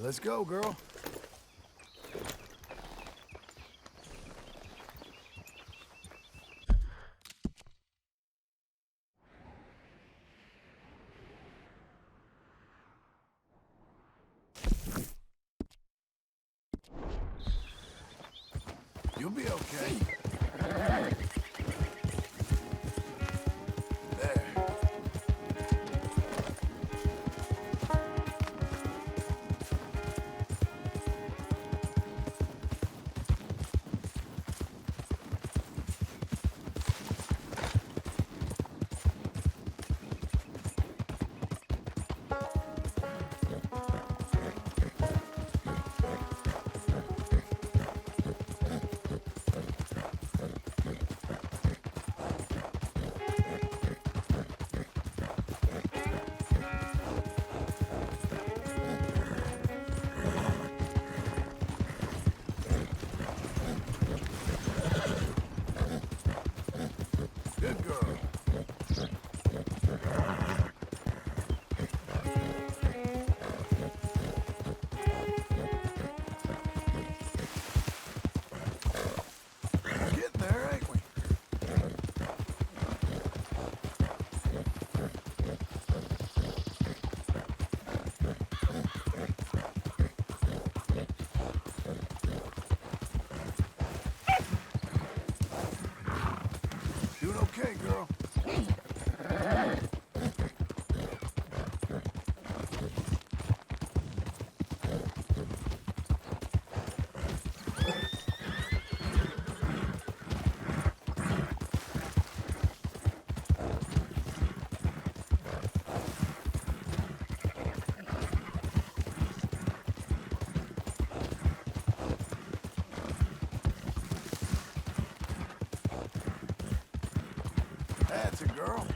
Let's go, girl. You'll be okay. There. Good girl. Getting there, ain't we? Doing okay, girl. That's a girl.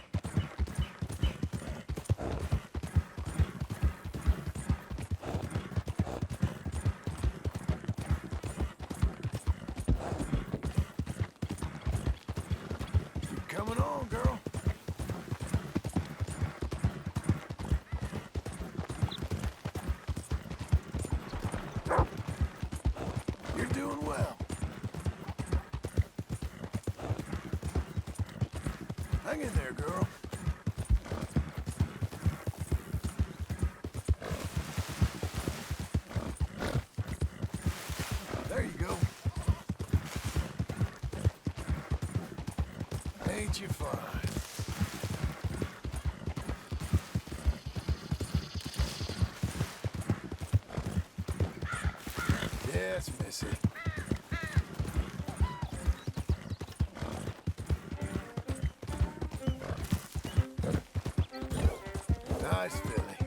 Keep coming on, girl. You're doing well. Hang in there, girl. There you go. Ain't you fine? Yes, missy. Nice filly.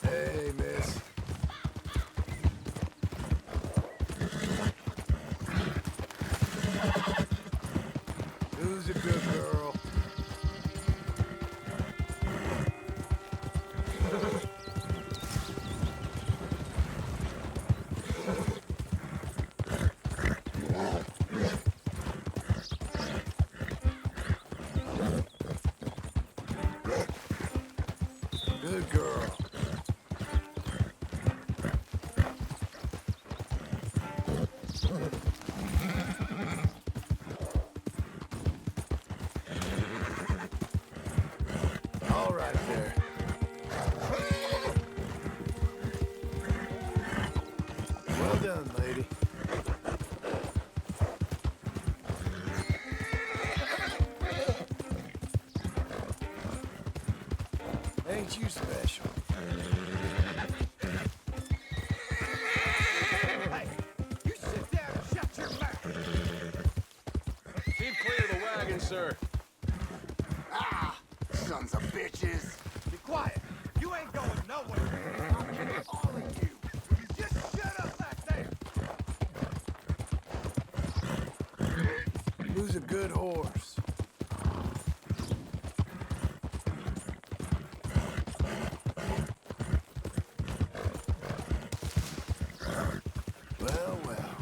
Hey, miss. Who's a good girl? Good girl. All right there. Well done, lady. Ain't you special? Hey, you sit down and shut your mouth. Keep clear of the wagon, sir. Ah, sons of bitches. Be quiet. You ain't going nowhere. I'm killing all of you. You just shut up back there. Who's a good horse? Well, well.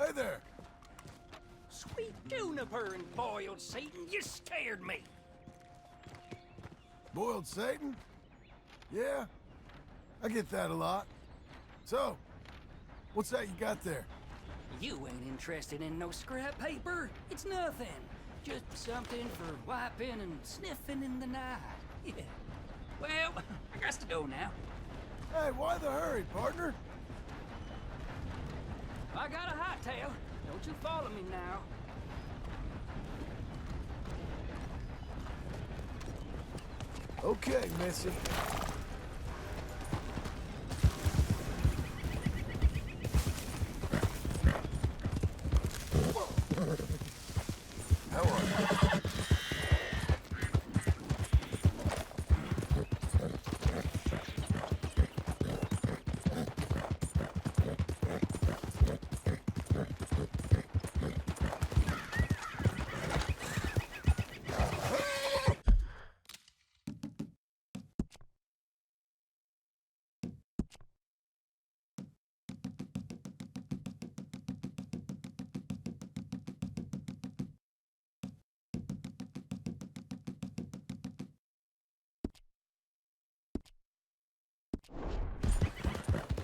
Hey there! Sweet juniper and boiled Satan, you scared me. Boiled Satan? Yeah, I get that a lot. So, what's that you got there? You ain't interested in no scrap paper. It's nothing. Just something for wiping and sniffing in the night. Yeah. Well, I got to go now. Hey, why the hurry, partner? I got a hightail. Don't you follow me now. Okay, Missy. How are you?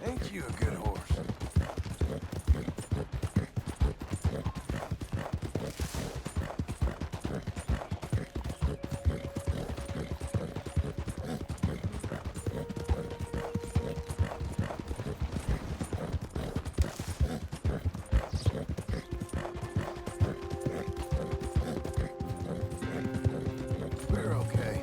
Ain't you a good horse? We're okay.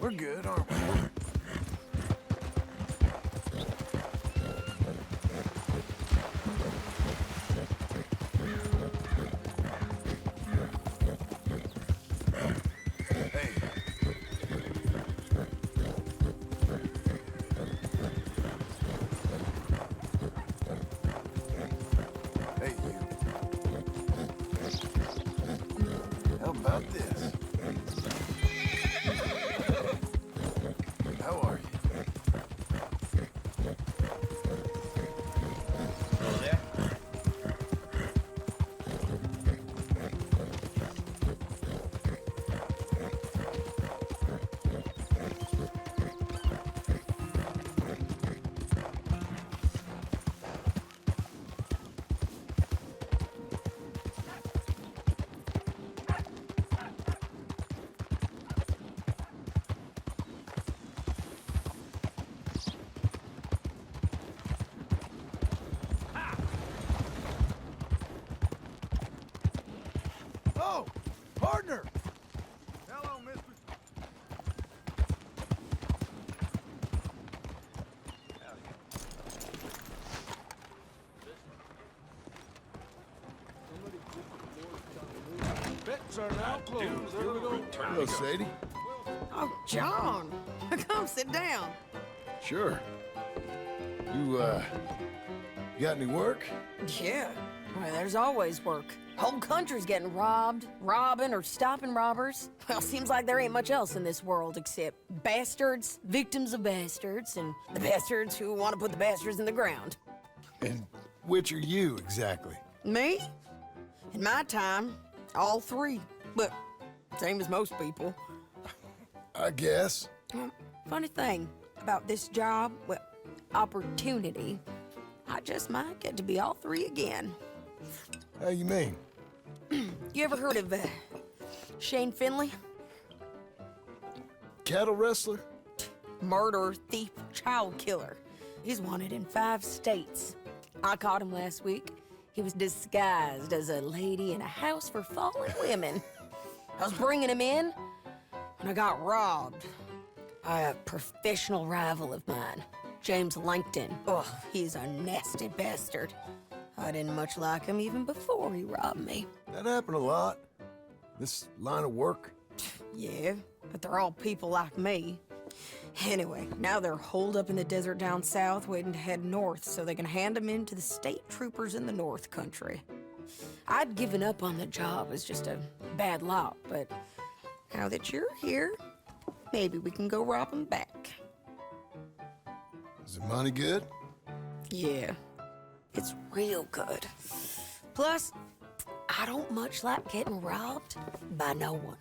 We're good, aren't we? Hey. Hey, you. How about this? How are you? Hello there. Oh, partner! Hello, mister. Bets are now closed. Here we go. Hello, Sadie. Oh, John, come sit down. Sure. You got any work? Yeah, well, there's always work. Whole country's getting robbed, robbing, or stopping robbers. Well, seems like there ain't much else in this world except bastards, victims of bastards, and the bastards who want to put the bastards in the ground. And which are you, exactly? Me? In my time, all three. But same as most people. I guess. Funny thing about this job, well, opportunity, I just might get to be all three again. How you mean? You ever heard of Shane Finley? Cattle wrestler? Murderer, thief, child killer. He's wanted in 5 states. I caught him last week. He was disguised as a lady in a house for fallen women. I was bringing him in, and I got robbed. A professional rival of mine, James Langton. Oh, he's a nasty bastard. I didn't much like him even before he robbed me. That happened a lot. This line of work. Yeah, but they're all people like me. Anyway, now they're holed up in the desert down south, waiting to head north so they can hand them in to the state troopers in the North Country. I'd given up on the job as just a bad lot, but now that you're here, maybe we can go rob them back. Is the money good? Yeah, it's real good. Plus, I don't much like getting robbed by no one.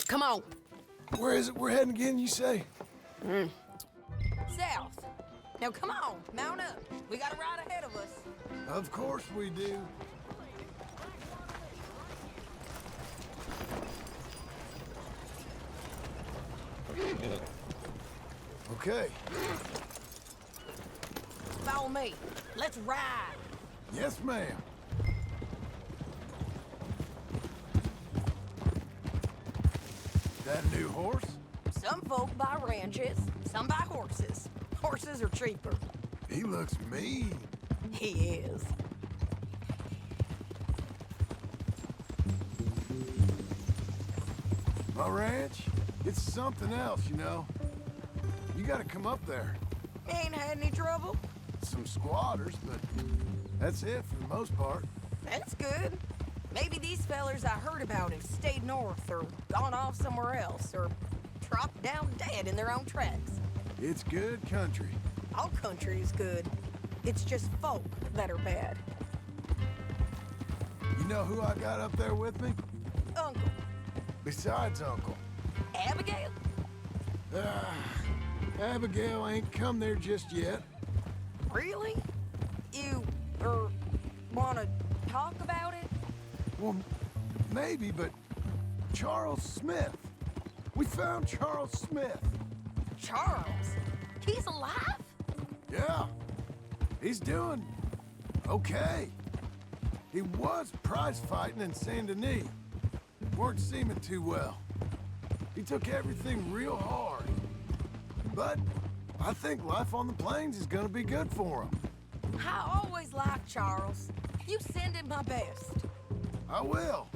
Come on. Where is it we're heading again, you say? South. Now come on, mount up. We got a ride ahead of us. Of course we do. Okay. Follow me. Let's ride. Yes, ma'am. That new horse? Some folk buy ranches, some buy horses. Horses are cheaper. He looks mean. He is. My ranch, it's something else, you know. You gotta come up there. Ain't had any trouble? Some squatters, but that's it for the most part. That's good. Maybe these fellers I heard about have stayed north or gone off somewhere else or dropped down dead in their own tracks. It's good country. All country is good. It's just folk that are bad. You know who I got up there with me? Uncle. Besides Uncle. Abigail? Abigail ain't come there just yet. Really? You, wanna talk about it? Well, maybe, but Charles Smith. We found Charles Smith. Charles? He's alive? Yeah. He's doing okay. He was prize fighting in Saint Denis. Weren't seeming too well. He took everything real hard. But I think life on the plains is gonna be good for him. I always liked Charles. You send him my best. I will.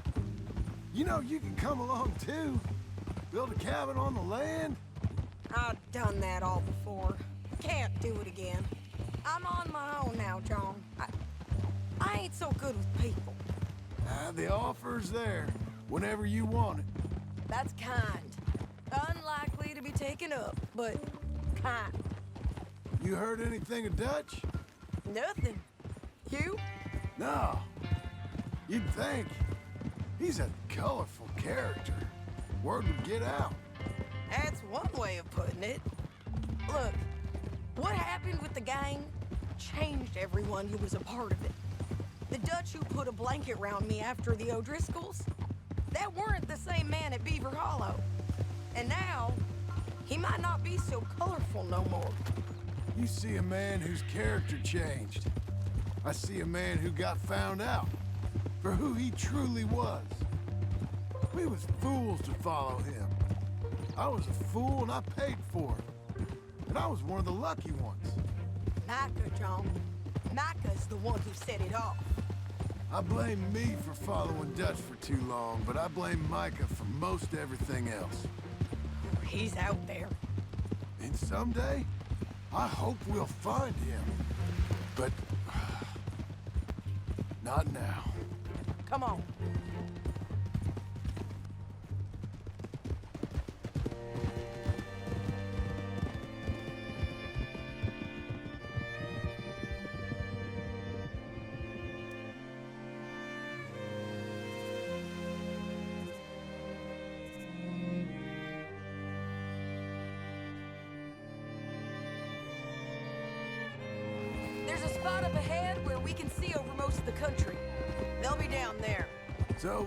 You know, you can come along too. Build a cabin on the land. I've done that all before. Can't do it again. I'm on my own now, John. I ain't so good with people. The offer's there whenever you want it. That's kind. Unlikely to be taken up, but kind. You heard anything of Dutch? Nothing. You? No. You'd think. He's a colorful character. Word would get out. That's one way of putting it. Look, what happened with the gang changed everyone who was a part of it. The Dutch who put a blanket around me after the O'Driscolls, that weren't the same man at Beaver Hollow. And now, he might not be so colorful no more. You see a man whose character changed. I see a man who got found out for who he truly was. We was fools to follow him. I was a fool and I paid for it. And I was one of the lucky ones. Micah, John. Micah's the one who set it off. I blame me for following Dutch for too long, but I blame Micah for most everything else. He's out there. And someday, I hope we'll find him. But not now. Come on. There's a spot up ahead where we can see over most of the country. They'll be down there. So,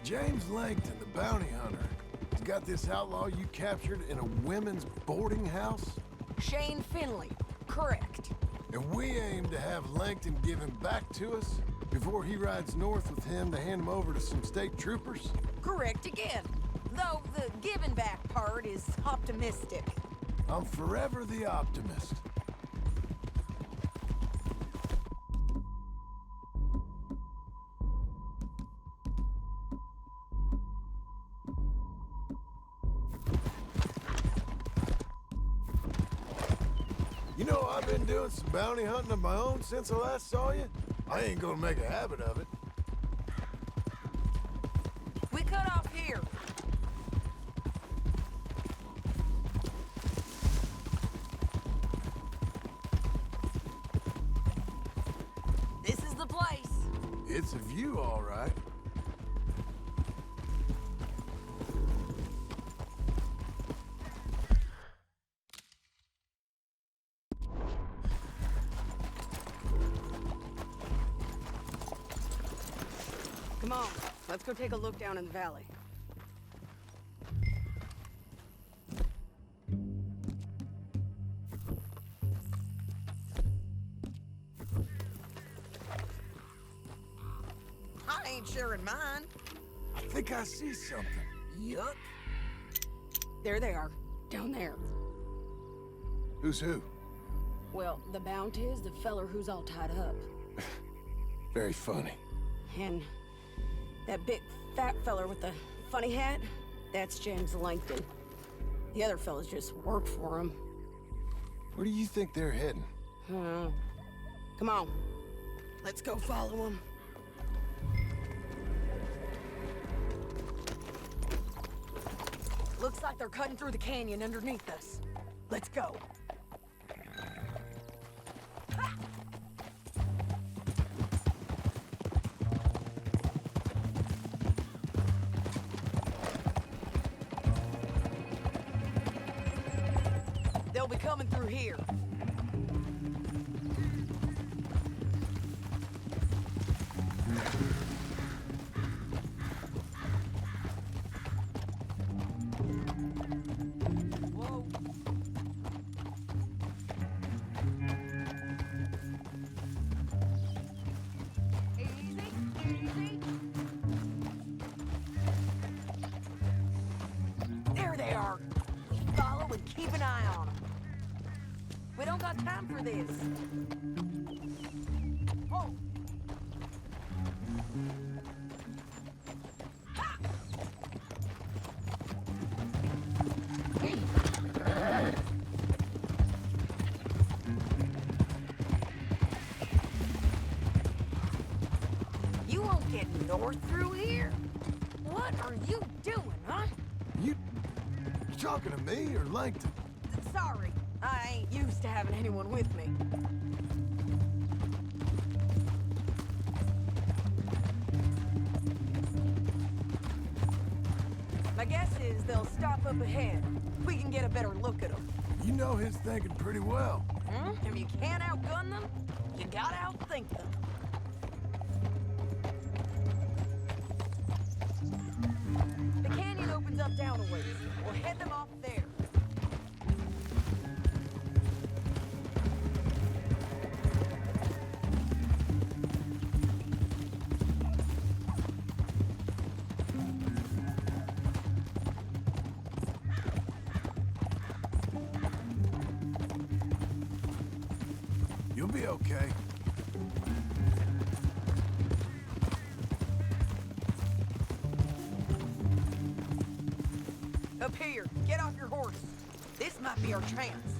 James Langton, the bounty hunter, has got this outlaw you captured in a women's boarding house? Shane Finley. Correct. And we aim to have Langton give him back to us before he rides north with him to hand him over to some state troopers? Correct again. Though the giving back part is optimistic. I'm forever the optimist. You know, I've been doing some bounty hunting of my own since I last saw you. I ain't gonna make a habit of it. We cut off here. This is the place. It's a view, all right. Come on, let's go take a look down in the valley. I ain't sharing mine. I think I see something. Yuck. There they are, down there. Who's who? Well, the bounty is the feller who's all tied up. Very funny. And that big fat feller with the funny hat, that's James Langton. The other fellas just work for him. Where do you think they're heading? Come on, let's go follow him. Looks like they're cutting through the canyon underneath us. Let's go. They'll be coming through here. Whoa. Easy, easy. There they are. Follow and keep an eye on them. We don't got time for this. Oh. Ha! You won't get north through here. What are you doing, huh? You talking to me or Langton? Sorry, I ain't used to having anyone with me. My guess is they'll stop up ahead. We can get a better look at them. You know his thinking pretty well. If you can't outgun them, you gotta outthink them. The canyon opens up down a ways. We'll head them off there. You'll be okay. Up here, get off your horse. This might be our chance.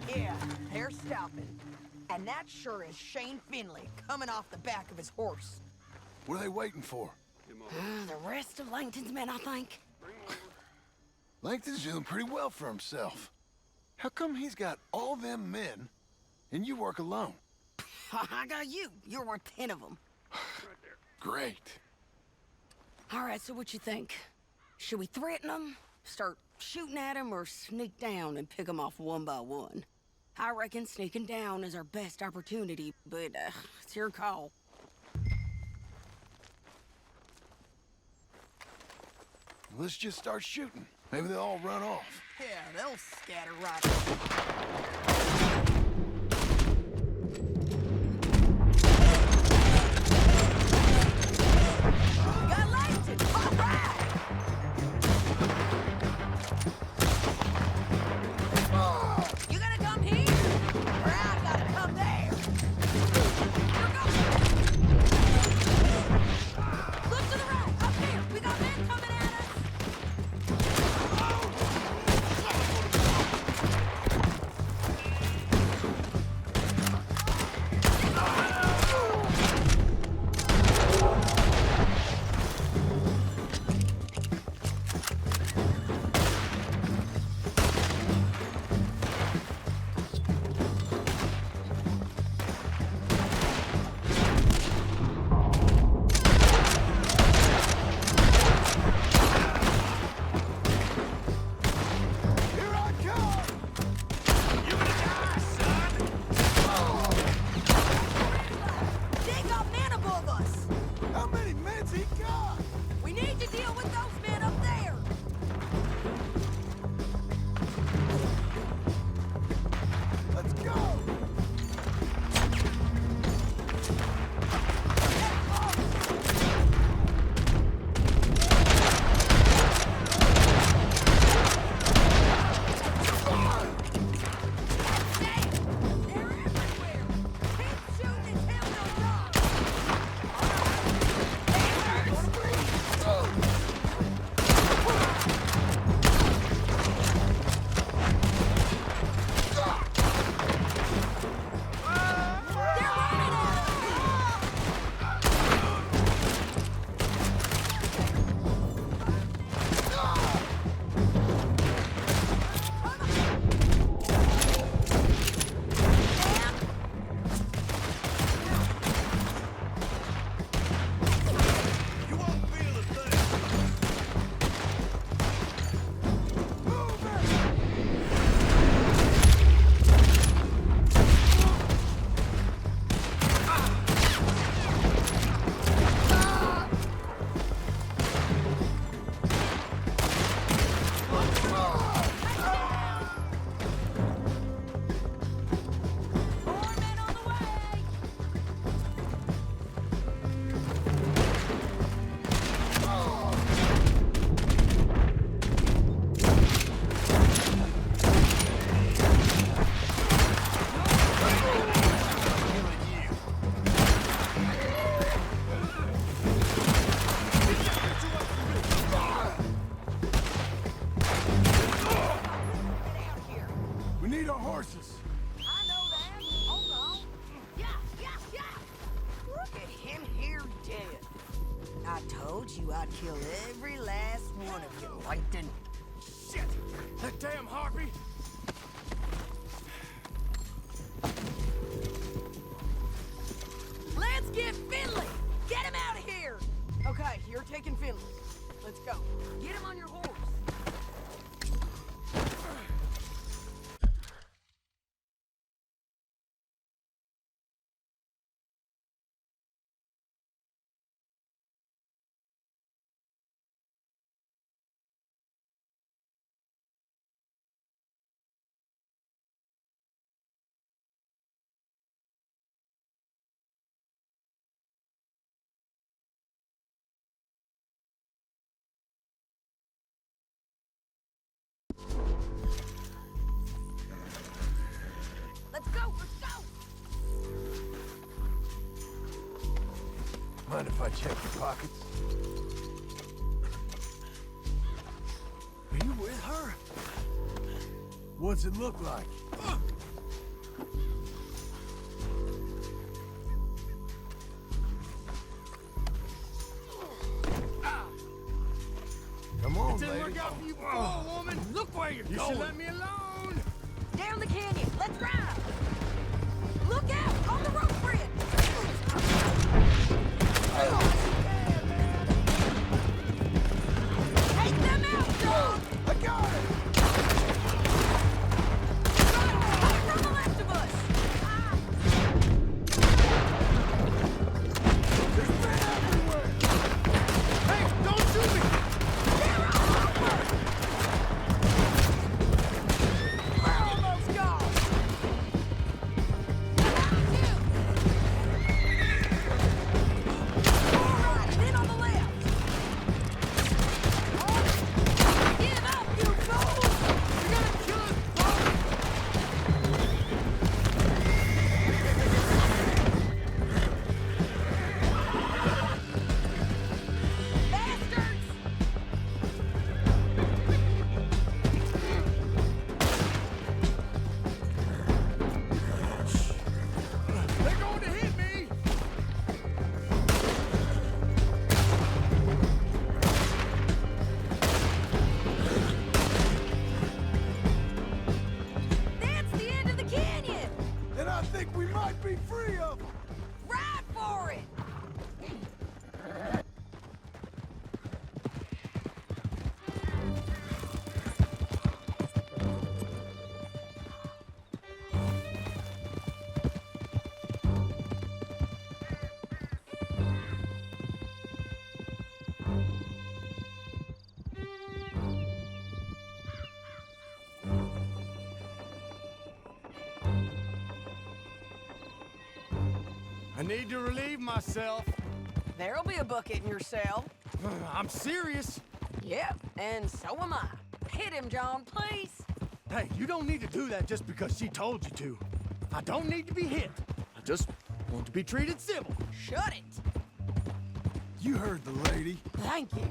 Yeah, they're stopping. And that sure is Shane Finley coming off the back of his horse. What are they waiting for? The rest of Langton's men, I think. Langton's doing pretty well for himself. How come he's got all them men and you work alone? I got you. You're worth 10 of them. Great. All right, so what you think? Should we threaten them, start shooting at them, or sneak down and pick them off one by one? I reckon sneaking down is our best opportunity, but it's your call. Let's just start shooting. Maybe they'll all run off. Yeah, they'll scatter right. Got feed our horses. I know that. Hold on. Yeah, yeah, yeah. Look at him here dead. I told you I'd kill every last one of you, Langton. Shit! That damn harpy! Let's get Finley! Get him out of here! Okay, you're taking Finley. Let's go. Get him on your horse. Let's go, let's go! Mind if I check your pockets? Are you with her? What's it look like? Come on, Didn't lady. work out for you before, woman. Look where you're going. You should let me alone. Down the canyon, let's ride! Look out, on the rope bridge! Take them out, dog! I got it! Right from the left of us! There's men everywhere! Hey, don't shoot me. They're all over! We're almost gone! Behind you! All right, and then on the left! Give up, you fools! You're gonna kill us both. Bastards! They're going to hit me. That's the end of the canyon! And I think we might be free of them! Ride for it! I need to relieve myself. There'll be a bucket in your cell. I'm serious. Yep, and so am I. Hit him, John, please. Hey, you don't need to do that just because she told you to. I don't need to be hit. I just want to be treated civil. Shut it. You heard the lady. Thank you.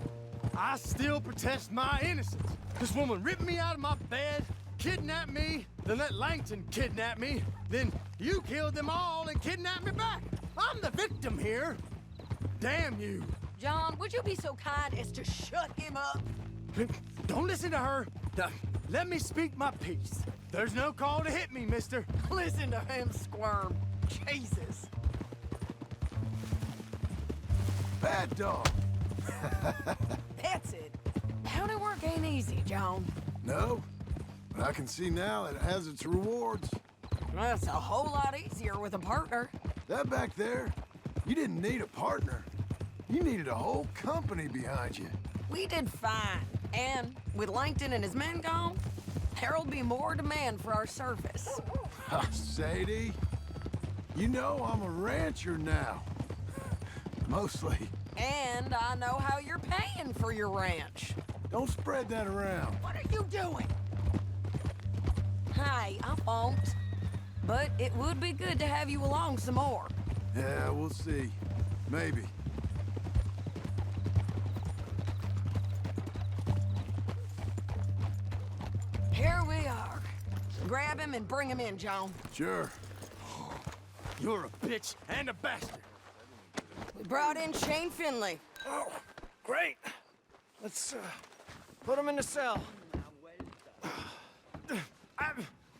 I still protest my innocence. This woman ripped me out of my bed, kidnapped me, then let Langton kidnap me. Then you killed them all and kidnapped me back. I'm the victim here. Damn you. John, would you be so kind as to shut him up? Don't listen to her. Let me speak my piece. There's no call to hit me, mister. Listen to him squirm. Jesus. Bad dog. That's it. County work ain't easy, John. No, but I can see now that it has its rewards. That's a whole lot easier with a partner. That back there, you didn't need a partner. You needed a whole company behind you. We did fine. And with Langton and his men gone, there'll be more demand for our service. Sadie, you know I'm a rancher now. Mostly. And I know how you're paying for your ranch. Don't spread that around. What are you doing? Hey, I won't. But it would be good to have you along some more. Yeah, we'll see. Maybe. Here we are. Grab him and bring him in, John. Sure. You're a bitch and a bastard. We brought in Shane Finley. Oh, great. Let's, put him in the cell.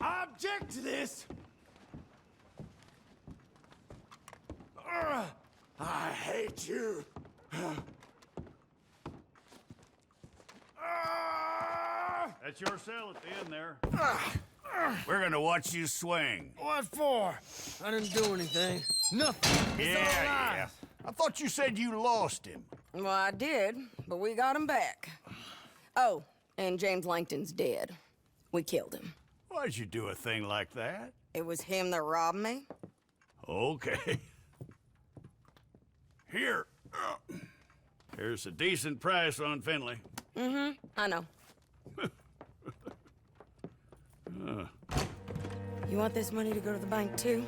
I object to this. I hate you. That's your cell at the end there. We're gonna watch you swing. What for? I didn't do anything. Nothing. It's all lies. I thought you said you lost him. Well, I did, but we got him back. Oh, and James Langton's dead. We killed him. Why'd you do a thing like that? It was him that robbed me. Okay. Here. Here's a decent price on Finley. I know. You want this money to go to the bank, too?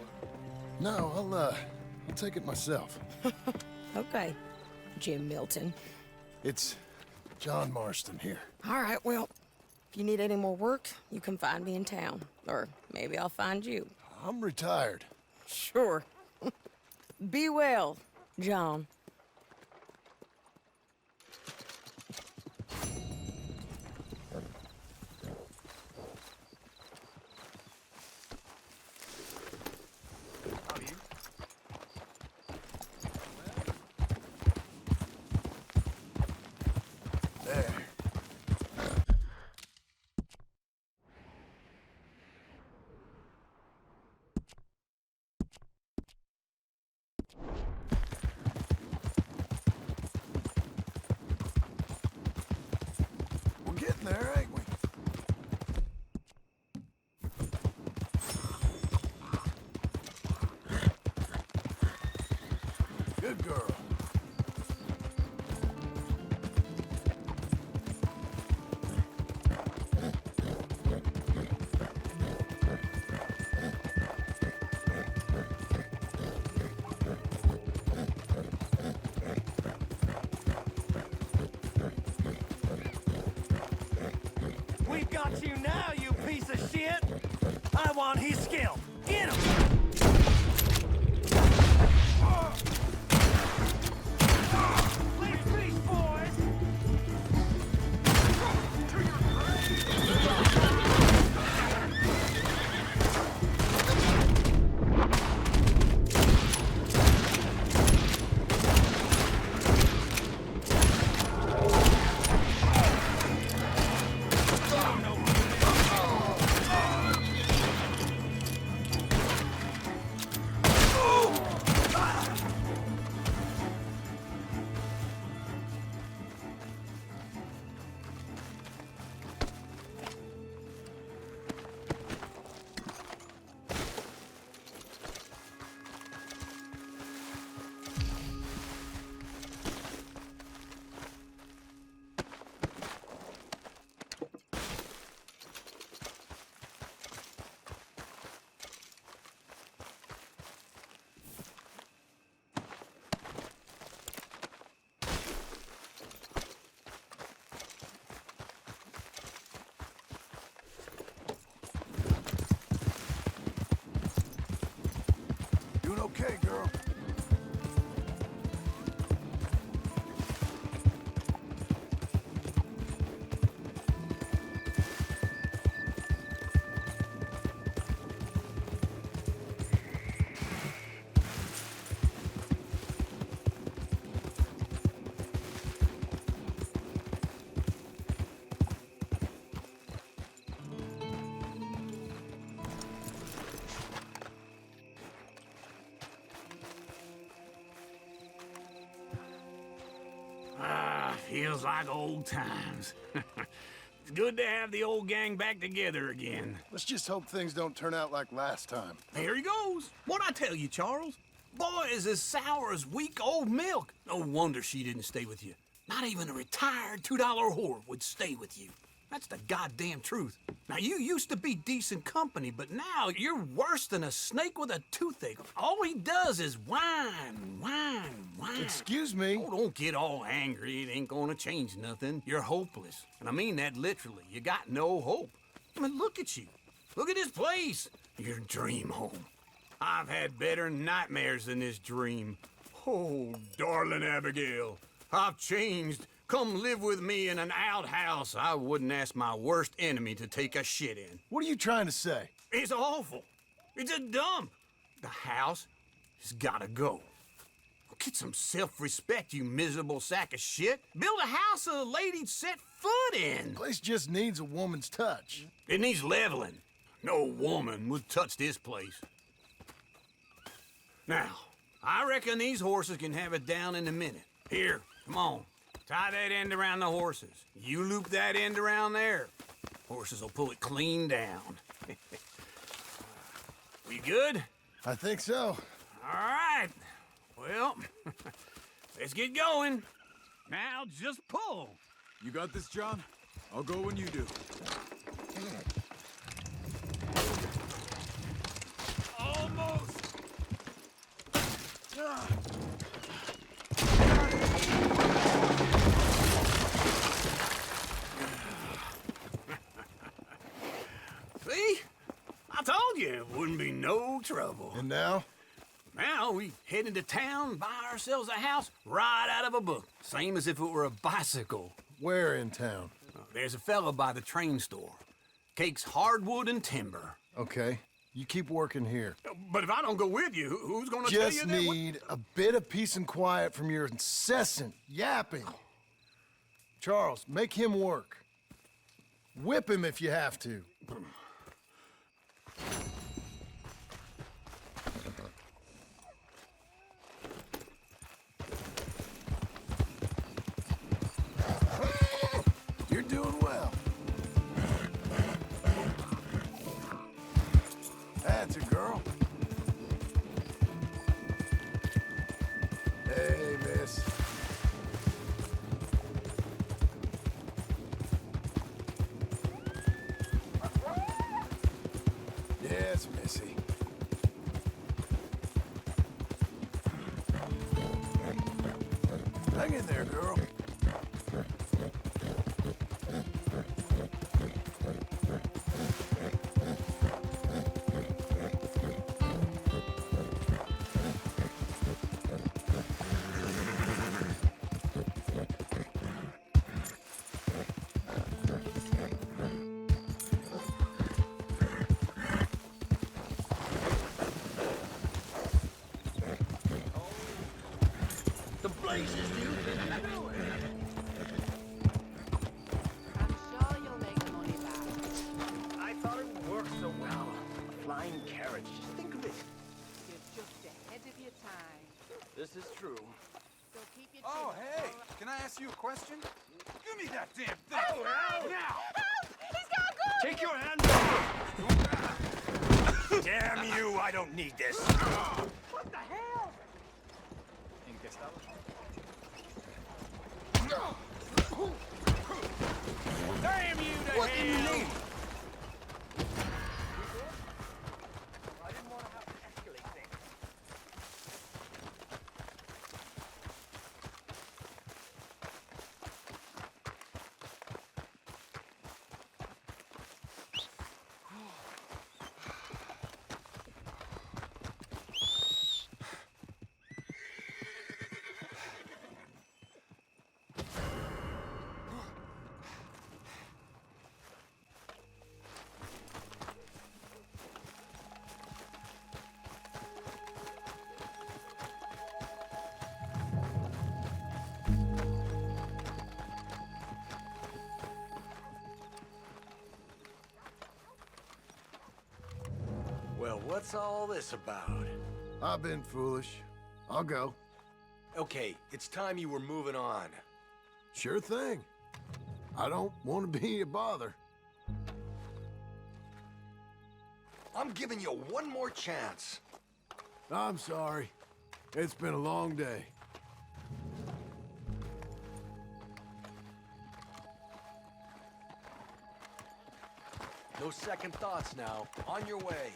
No, I'll take it myself. Okay, Jim Milton. It's John Marston here. All right, well, if you need any more work, you can find me in town. Or maybe I'll find you. I'm retired. Sure. Be well, John. There. We're getting there, ain't we? Good girl. We've got you now, you piece of shit! I want his skill. Get him! Please, please, boys! Doing okay, girl. Feels like old times. It's good to have the old gang back together again. Let's just hope things don't turn out like last time. There he goes. What'd I tell you, Charles? Boy is as sour as weak old milk. No wonder she didn't stay with you. Not even a retired $2 whore would stay with you. That's the goddamn truth. Now, you used to be decent company, but now you're worse than a snake with a toothache. All he does is whine, whine, whine. Excuse me? Oh, don't get all angry. It ain't gonna change nothing. You're hopeless. And I mean that literally. You got no hope. I mean, look at you. Look at this place. Your dream home. I've had better nightmares than this dream. Oh, darling Abigail, I've changed. Come live with me in an outhouse I wouldn't ask my worst enemy to take a shit in. What are you trying to say? It's awful. It's a dump. The house has gotta go. Get some self-respect, you miserable sack of shit. Build a house a lady'd set foot in. Place just needs a woman's touch. It needs leveling. No woman would touch this place. Now, I reckon these horses can have it down in a minute. Here, come on. Tie that end around the horses. You loop that end around there. Horses will pull it clean down. We good? I think so. All right. Well, let's get going. Now just pull. You got this, John? I'll go when you do. Almost. See? I told you it wouldn't be no trouble. And now? Now we head into town, buy ourselves a house right out of a book. Same as if it were a bicycle. Where in town? There's a fella by the train store. Cakes hardwood and timber. Okay, you keep working here. But if I don't go with you, who's gonna tell you Just that? need a bit of peace and quiet from your incessant yapping. Charles, make him work. Whip him if you have to. You're doing well. That's a girl. Hey, miss. Yes, missy. Hang in there, girl. The blazes, dude. I'm sure you'll make the money back. I thought it would work so well. A flying carriage. Just think of it. You're just ahead of your time. This is true. So keep your Oh, chin hey! up. Can I ask you a question? Give me that damn thing! Oh, hell! Now! He's got a gun! Take your hand Damn you, I don't need this. What the hell? Damn you to What do you hell! need? I didn't want to have to escalate things. Well, what's all this about? I've been foolish. I'll go. Okay, it's time you were moving on. Sure thing. I don't want to be a bother. I'm giving you one more chance. I'm sorry. It's been a long day. No second thoughts now. On your way.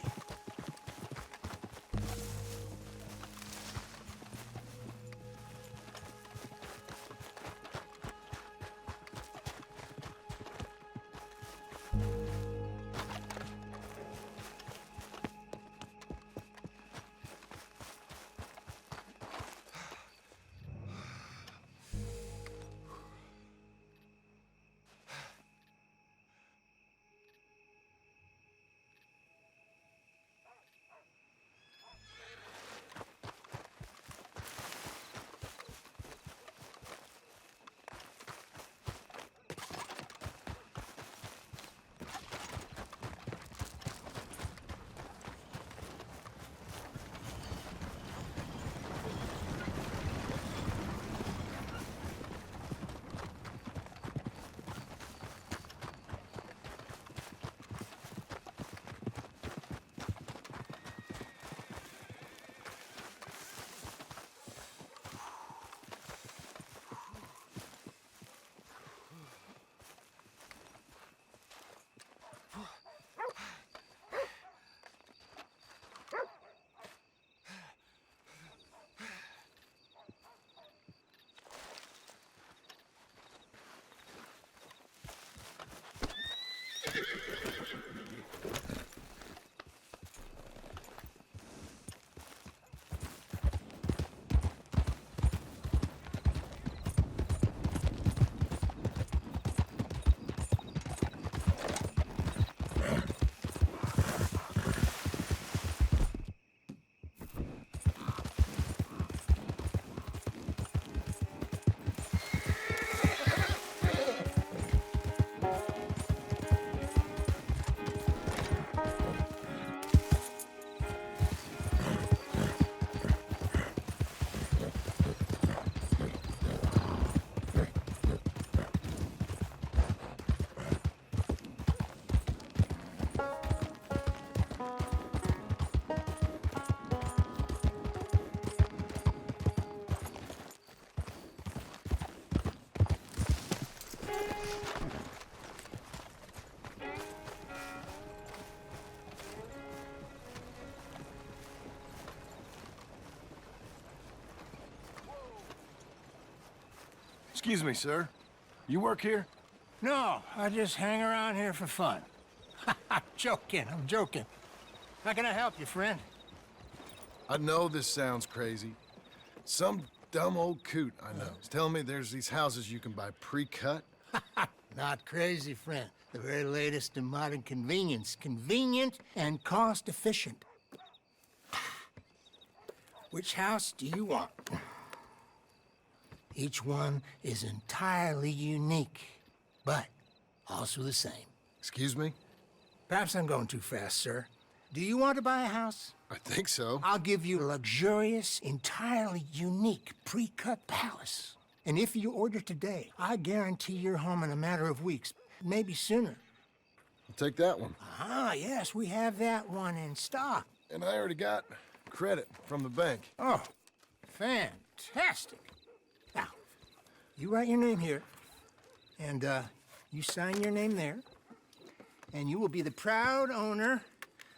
Excuse me, sir. You work here? No, I just hang around here for fun. I'm joking. How can I help you, friend? I know this sounds crazy. Some dumb old coot I know is telling me there's these houses you can buy pre-cut. Not crazy, friend. The very latest in modern convenience. Convenient and cost-efficient. Which house do you want? Each one is entirely unique, but also the same. Excuse me? Perhaps I'm going too fast, sir. Do you want to buy a house? I think so. I'll give you a luxurious, entirely unique pre-cut palace. And if you order today, I guarantee you're home in a matter of weeks, maybe sooner. I'll take that one. Ah, yes, we have that one in stock. And I already got credit from the bank. Oh, fantastic. Now, you write your name here, and you sign your name there, and you will be the proud owner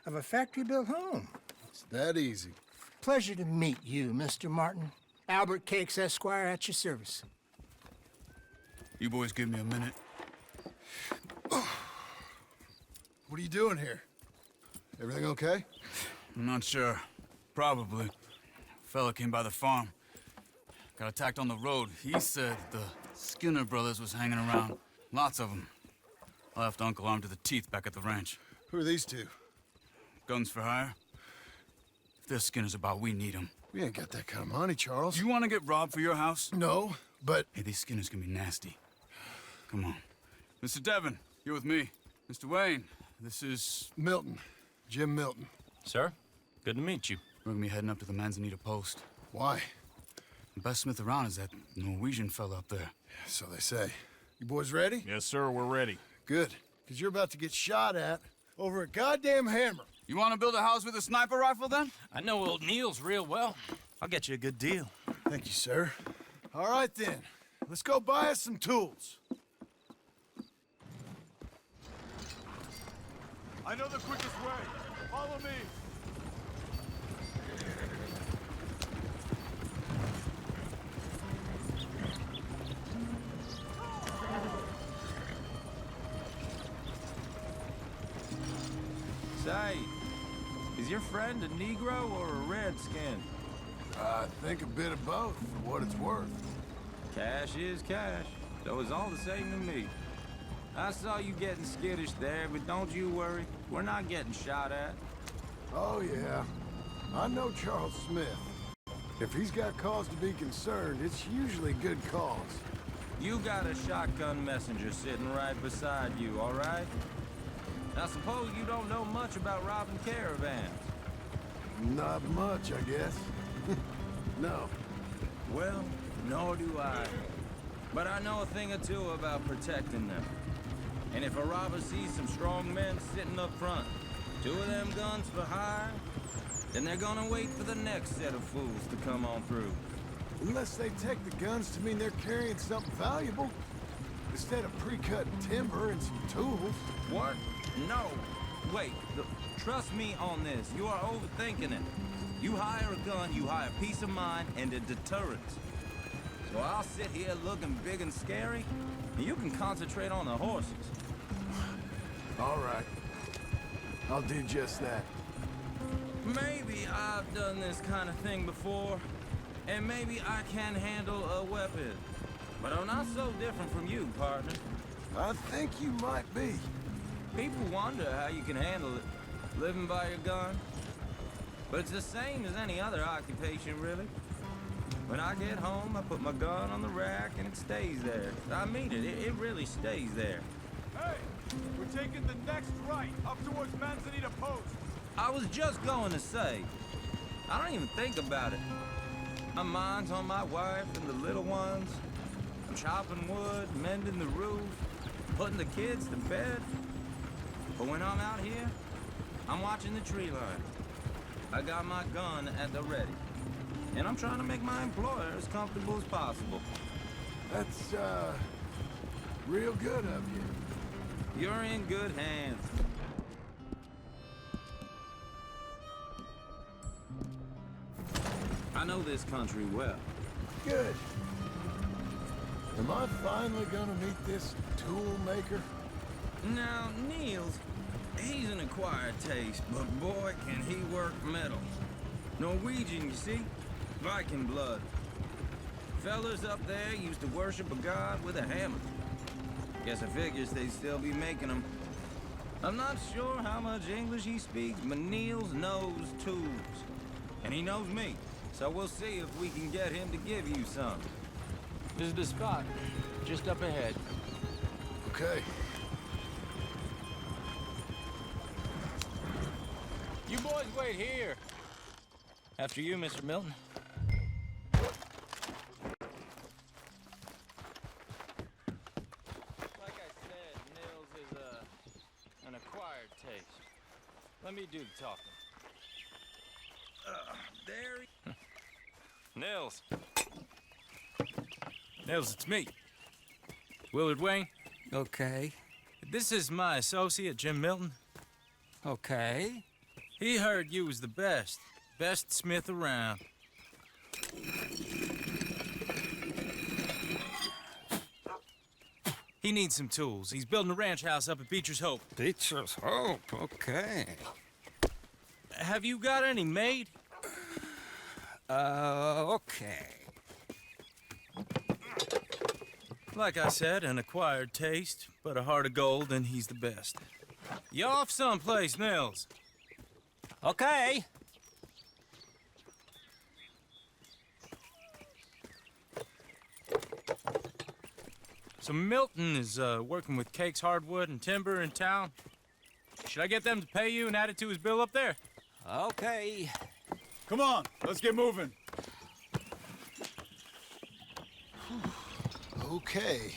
of a factory-built home. It's that easy. Pleasure to meet you, Mr. Martin. Albert Cakes, Esquire, at your service. You boys give me a minute. What are you doing here? Everything okay? I'm not sure. Probably. Fella came by the farm. Got attacked on the road. He said the Skinner brothers was hanging around. Lots of them. I left Uncle armed to the teeth back at the ranch. Who are these two? Guns for hire? If there's Skinner's about, we need them. We ain't got that kind of money, Charles. You want to get robbed for your house? No, but... Hey, these Skinners can be nasty. Come on. Mr. Devon, you're with me. Mr. Wayne, this is... Milton. Jim Milton. Sir, good to meet you. We're gonna be heading up to the Manzanita post. Why? The best smith around is that Norwegian fella up there. So they say. You boys ready? Yes, sir, we're ready. Good, because you're about to get shot at over a goddamn hammer. You want to build a house with a sniper rifle, then? I know old Neil's real well. I'll get you a good deal. Thank you, sir. All right, then. Let's go buy us some tools. I know the quickest way. Follow me. Say, is your friend a Negro or a Redskin? I think a bit of both, for what it's worth. Cash is cash, though it's all the same to me. I saw you getting skittish there, but don't you worry. We're not getting shot at. Oh, yeah. I know Charles Smith. If he's got cause to be concerned, it's usually good cause. You got a shotgun messenger sitting right beside you, all right? I suppose you don't know much about robbing caravans. Not much, I guess. No. Well, nor do I. But I know a thing or two about protecting them. And if a robber sees some strong men sitting up front, 2 of them guns for hire, then they're gonna wait for the next set of fools to come on through. Unless they take the guns to mean they're carrying something valuable. Instead of pre-cut timber and some tools. What? No. Wait. Trust me on this. You are overthinking it. You hire a gun, you hire peace of mind and a deterrent. So I'll sit here looking big and scary, and you can concentrate on the horses. All right. I'll do just that. Maybe I've done this kind of thing before, and maybe I can handle a weapon. But I'm not so different from you, partner. I think you might be. People wonder how you can handle it, living by your gun. But it's the same as any other occupation, really. When I get home, I put my gun on the rack and it stays there. I mean it, it really stays there. Hey, we're taking the next right, up towards Manzanita Post. I was just going to say, I don't even think about it. My mind's on my wife and the little ones. I'm chopping wood, mending the roof, putting the kids to bed. But when I'm out here, I'm watching the tree line. I got my gun at the ready. And I'm trying to make my employer as comfortable as possible. That's, real good of you. You're in good hands. I know this country well. Good. Am I finally gonna meet this tool maker? Now, Niels, he's an acquired taste, but boy, can he work metal. Norwegian, you see? Viking blood. Fellas up there used to worship a god with a hammer. Guess I figures they'd still be making them. I'm not sure how much English he speaks, but Niels knows tools. And he knows me, so we'll see if we can get him to give you some. This is the spot, just up ahead. Okay. You boys wait here. After you, Mr. Milton. Like I said, Nils is an acquired taste. Let me do the talking. There Nils. Nils, it's me. Willard Wayne. Okay. This is my associate, Jim Milton. Okay. He heard you was the best smith around. He needs some tools. He's building a ranch house up at Beecher's Hope. Beecher's Hope, okay. Have you got any made? Okay. Like I said, an acquired taste, but a heart of gold, and he's the best. You off someplace, Nils? Okay. So Milton is working with Cake's Hardwood and Timber in town. Should I get them to pay you and add it to his bill up there? Okay. Come on, let's get moving. Okay.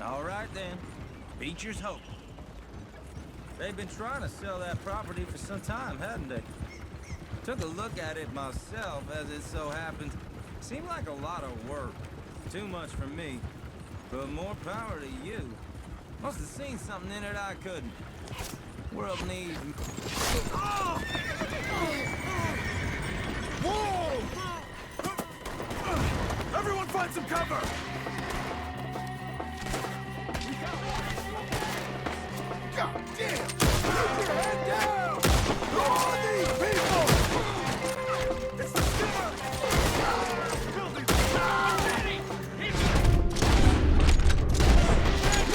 All right, then. Beecher's Hope. They've been trying to sell that property for some time, hadn't they? Took a look at it myself, as it so happens. Seemed like a lot of work. Too much for me. But more power to you. Must have seen something in it I couldn't. World needs... Oh! Whoa! Everyone find some cover! God damn! Keep your head down! Who are these people? It's the skipper! Kill these...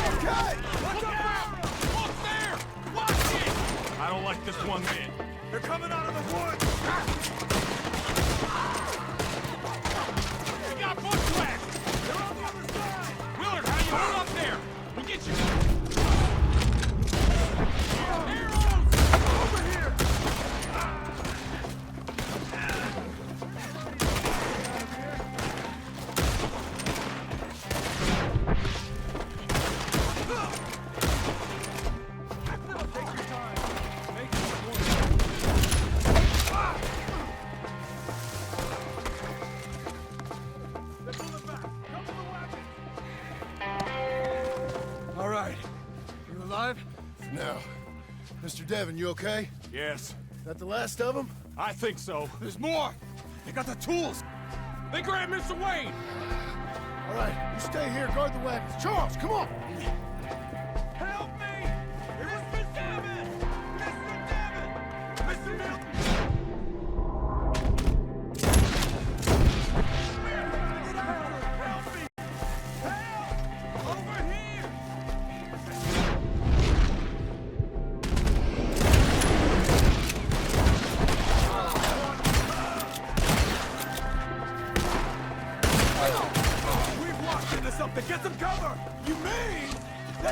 Okay! Look out! Look there! Watch it! I don't like this one man. They're coming out of the woods! We got bushwhacked! They're on the other side! Willard, how you hold up there? We'll get you... Arrows! Over here! All right. You alive? No. Mr. Devon, you okay? Yes. That the last of them? I think so. There's more! They got the tools! They grabbed Mr. Wayne! All right, you stay here, guard the wagons. Charles, come on!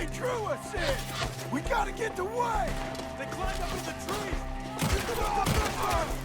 They drew us in! We gotta get the way! They climbed up in the trees! Get them off the first!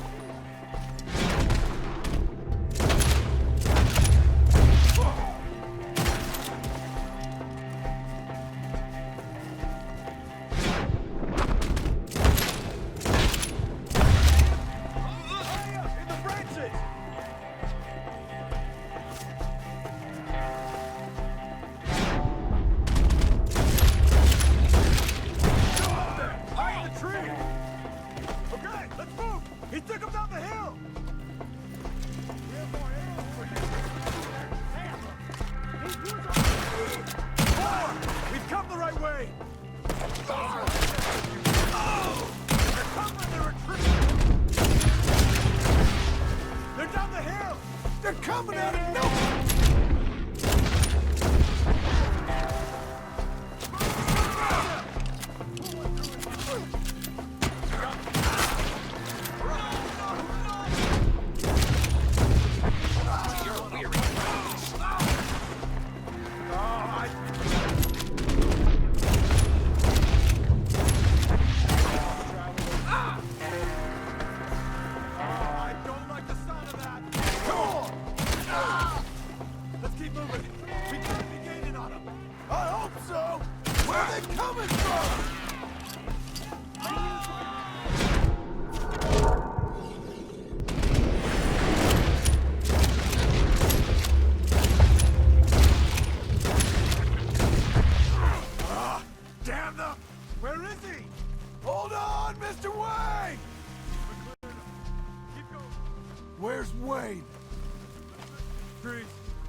Where's Wade?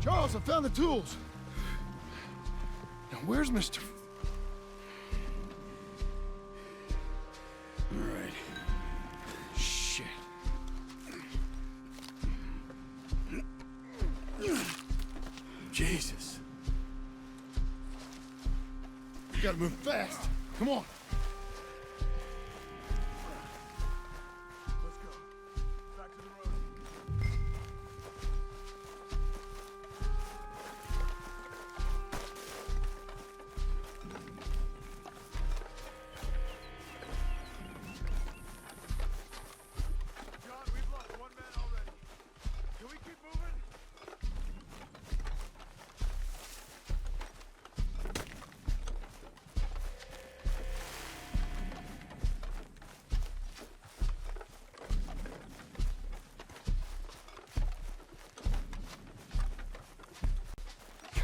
Charles, I found the tools. Now, where's Mr. All right. Shit. Jesus. We gotta move fast. Come on.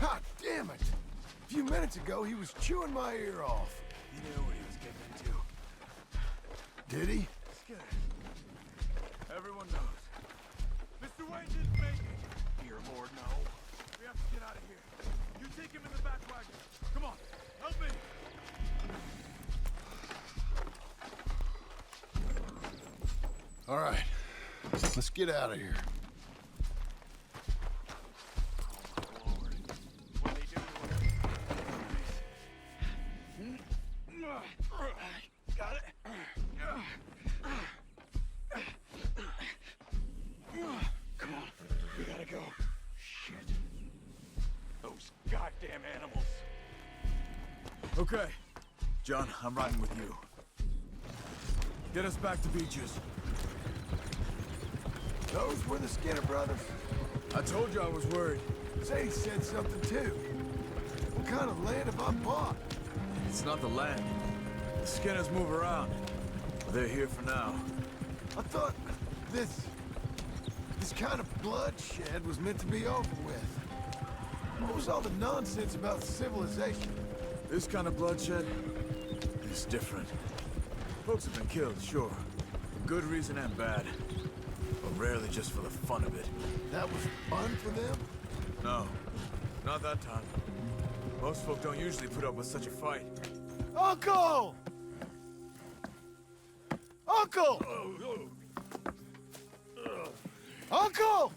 God damn it! A few minutes ago, he was chewing my ear off. He knew what he was getting into. Did he? Skinner. Everyone knows. Mr. Wayne didn't make it. Dear Lord, no. We have to get out of here. You take him in the back wagon. Come on, help me. All right, let's get out of here. Got it? Come on, we gotta go. Shit. Those goddamn animals. Okay. John, I'm riding with you. Get us back to Beaches. Those were the Skinner brothers. I told you I was worried. Sadie said something too. What kind of land have I bought? It's not the land. The Skinners move around. They're here for now. I thought this kind of bloodshed was meant to be over with. What was all the nonsense about civilization? This kind of bloodshed is different. Folks have been killed, sure. For good reason and bad. But rarely just for the fun of it. That was fun for them? No, not that time. Most folk don't usually put up with such a fight. Uncle! Uncle! Uncle!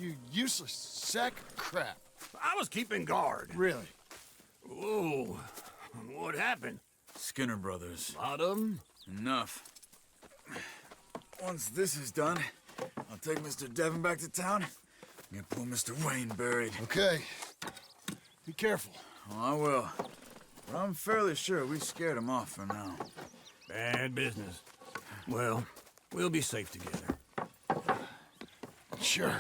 You useless sack of crap. I was keeping guard. Really? Whoa. What happened? Skinner brothers. Lot of them? Enough. Once this is done, I'll take Mr. Devon back to town and get poor Mr. Wayne buried. Okay. Be careful. I will. But I'm fairly sure we scared him off for now. Bad business. Well, we'll be safe together. Sure.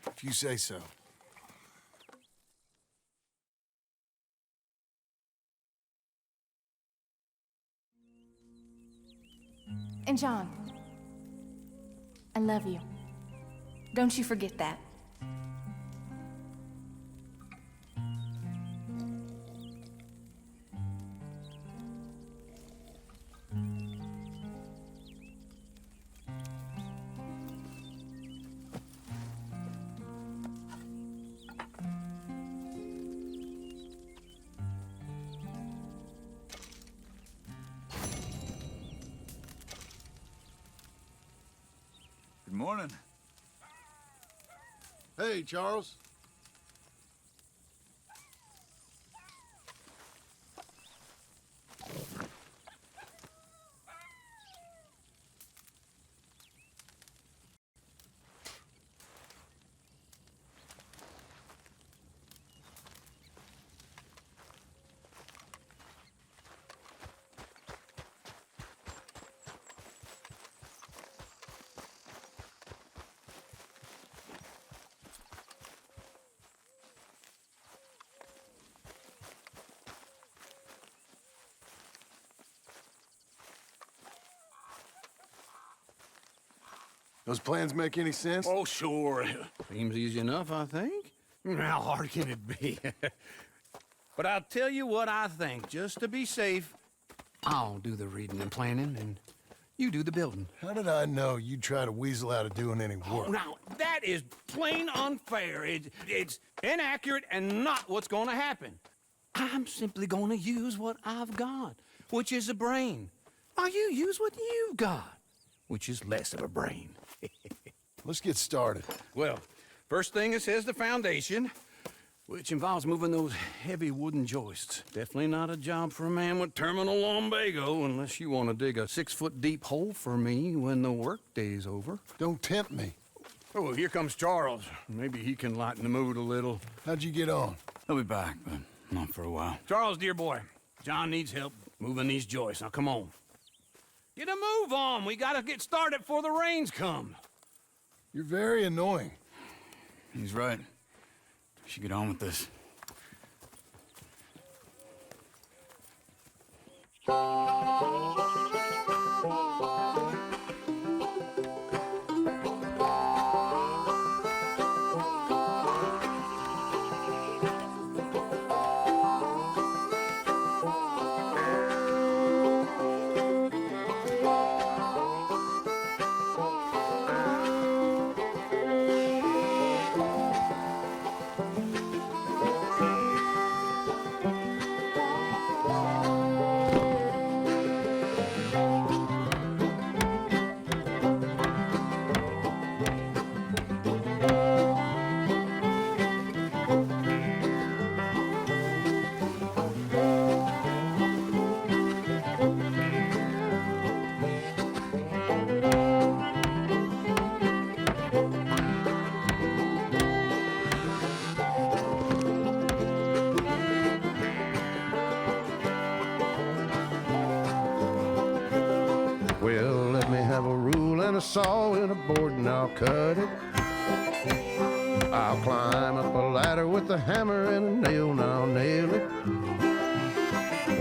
If you say so. And John, I love you. Don't you forget that. Good morning. Hey, Charles. Those plans make any sense? Oh, sure. Seems easy enough, I think. How hard can it be? But I'll tell you what I think. Just to be safe, I'll do the reading and planning, and you do the building. How did I know you'd try to weasel out of doing any work? Oh, now, that is plain unfair. It's inaccurate and not what's going to happen. I'm simply going to use what I've got, which is a brain. While you use what you've got, which is less of a brain. Let's get started. Well, first thing it says the foundation, which involves moving those heavy wooden joists. Definitely not a job for a man with terminal lumbago, unless you want to dig a 6-foot deep hole for me when the workday's over. Don't tempt me. Oh, here comes Charles. Maybe he can lighten the mood a little. How'd you get on? He'll be back, but not for a while. Charles, dear boy, John needs help moving these joists. Now, come on. Get a move on. We gotta get started before the rains come. You're very annoying. He's right. We should get on with this. Well, let me have a rule and a saw and a board and I'll cut it. I'll climb up a ladder with a hammer and a nail and I'll nail it.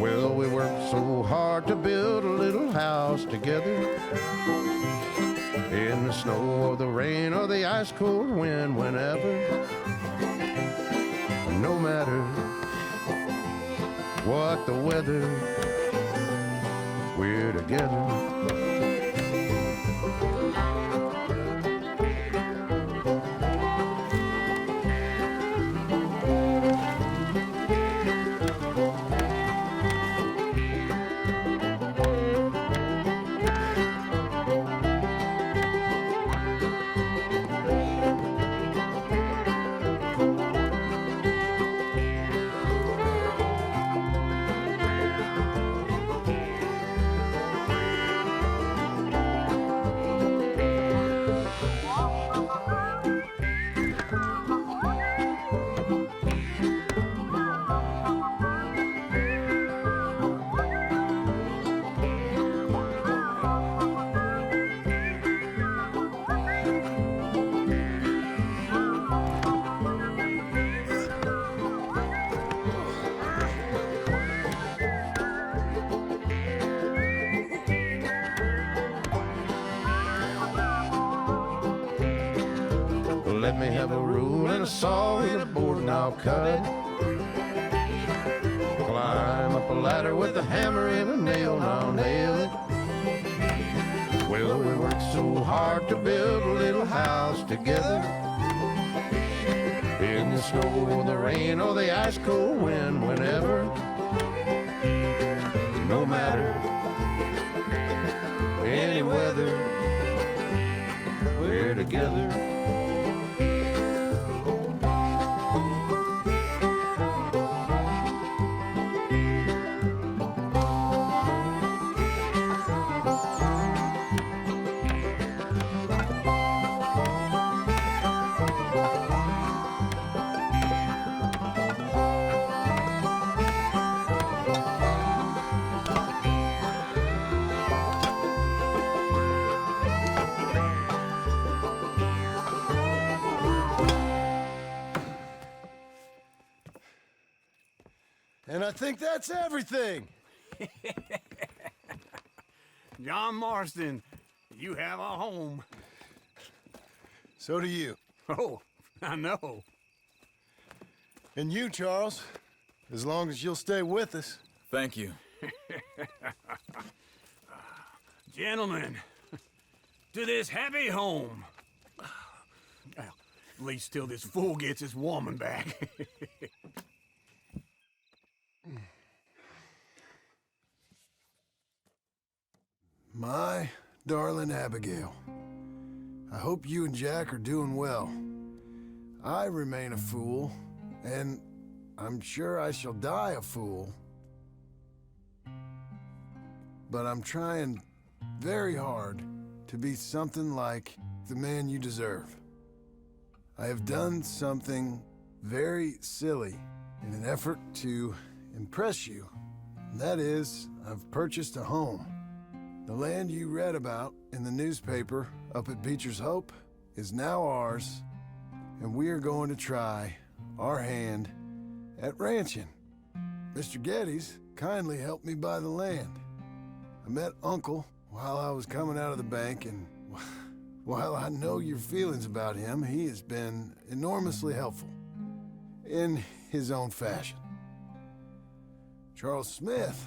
Well, we worked so hard to build a little house together. In the snow or the rain or the ice cold wind, whenever. No matter what the weather, we're together. Let me have a rule and a saw and a board and I'll cut it. Climb up a ladder with a hammer and a nail and I'll nail it. Well, we worked so hard to build a little house together. In the snow or the rain or the ice cold wind, whenever. No matter any weather, we're together. And I think that's everything. John Marston, you have a home. So do you. Oh, I know. And you, Charles, as long as you'll stay with us. Thank you. Gentlemen, to this happy home. Well, at least till this fool gets his woman back. My darling Abigail, I hope you and Jack are doing well. I remain a fool, and I'm sure I shall die a fool. But I'm trying very hard to be something like the man you deserve. I have done something very silly in an effort to impress you. And that is, I've purchased a home. The land you read about in the newspaper up at Beecher's Hope is now ours, and we are going to try our hand at ranching. Mr. Geddes kindly helped me buy the land. I met Uncle while I was coming out of the bank, and while I know your feelings about him, he has been enormously helpful in his own fashion. Charles Smith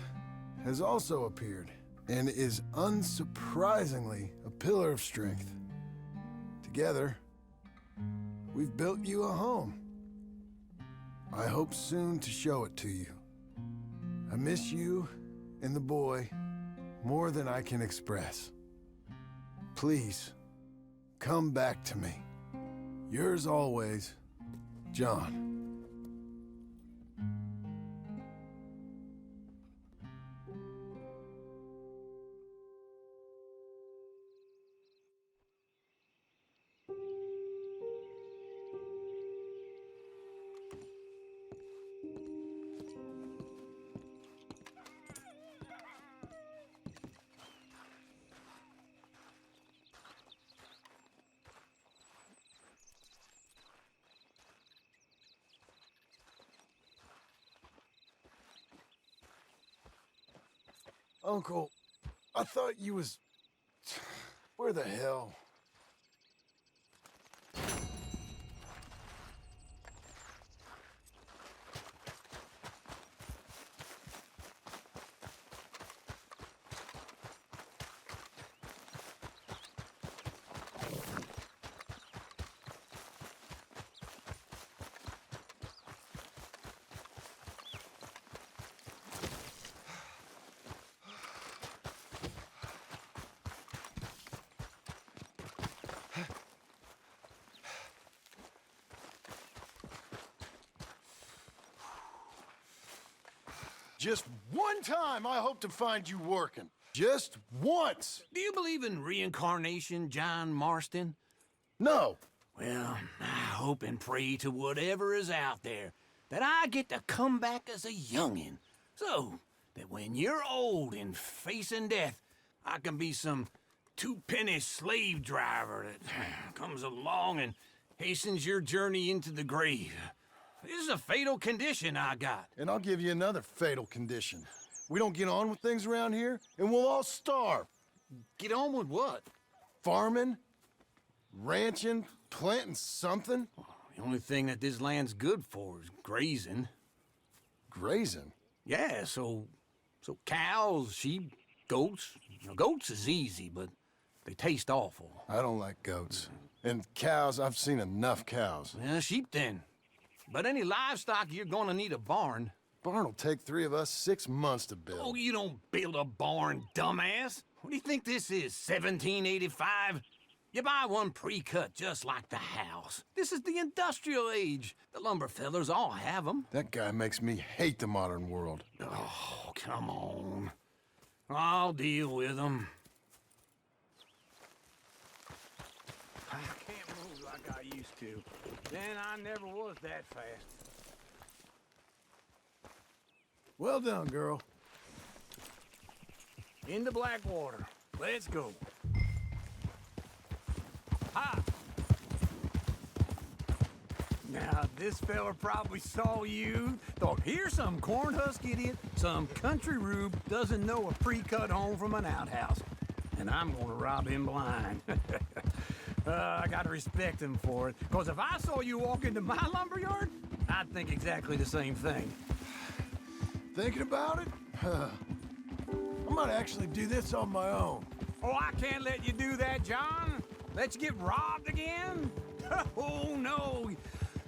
has also appeared and is unsurprisingly a pillar of strength. Together, we've built you a home. I hope soon to show it to you. I miss you and the boy more than I can express. Please, come back to me. Yours always, John. Uncle, I thought you was... Where the hell? Just one time I hope to find you working. Just once. Do you believe in reincarnation, John Marston? No. Well, I hope and pray to whatever is out there that I get to come back as a youngin', so that when you're old and facing death, I can be some two-penny slave driver that comes along and hastens your journey into the grave. This is a fatal condition I got. And I'll give you another fatal condition. We don't get on with things around here, and we'll all starve. Get on with what? Farming, ranching, planting something? The only thing that this land's good for is grazing. Grazing? Yeah, so cows, sheep, goats. You know, goats is easy, but they taste awful. I don't like goats. And cows, I've seen enough cows. Yeah, sheep then. But any livestock, you're gonna need a barn. Barn will take 3 of us 6 months to build. Oh, you don't build a barn, dumbass. What do you think this is, 1785? You buy one pre-cut just like the house. This is the industrial age. The lumber fellers all have them. That guy makes me hate the modern world. Oh, come on. I'll deal with them. I can't move like I used to. Then I never was that fast. Well done, girl. Into Blackwater. Let's go. Ha! Now, this fella probably saw you, thought, here's some cornhusk idiot, some country rube doesn't know a pre-cut home from an outhouse. And I'm gonna rob him blind. I gotta respect him for it, because if I saw you walk into my lumberyard, I'd think exactly the same thing. Thinking about it? I might actually do this on my own. Oh, I can't let you do that, John. Let you get robbed again? Oh, no.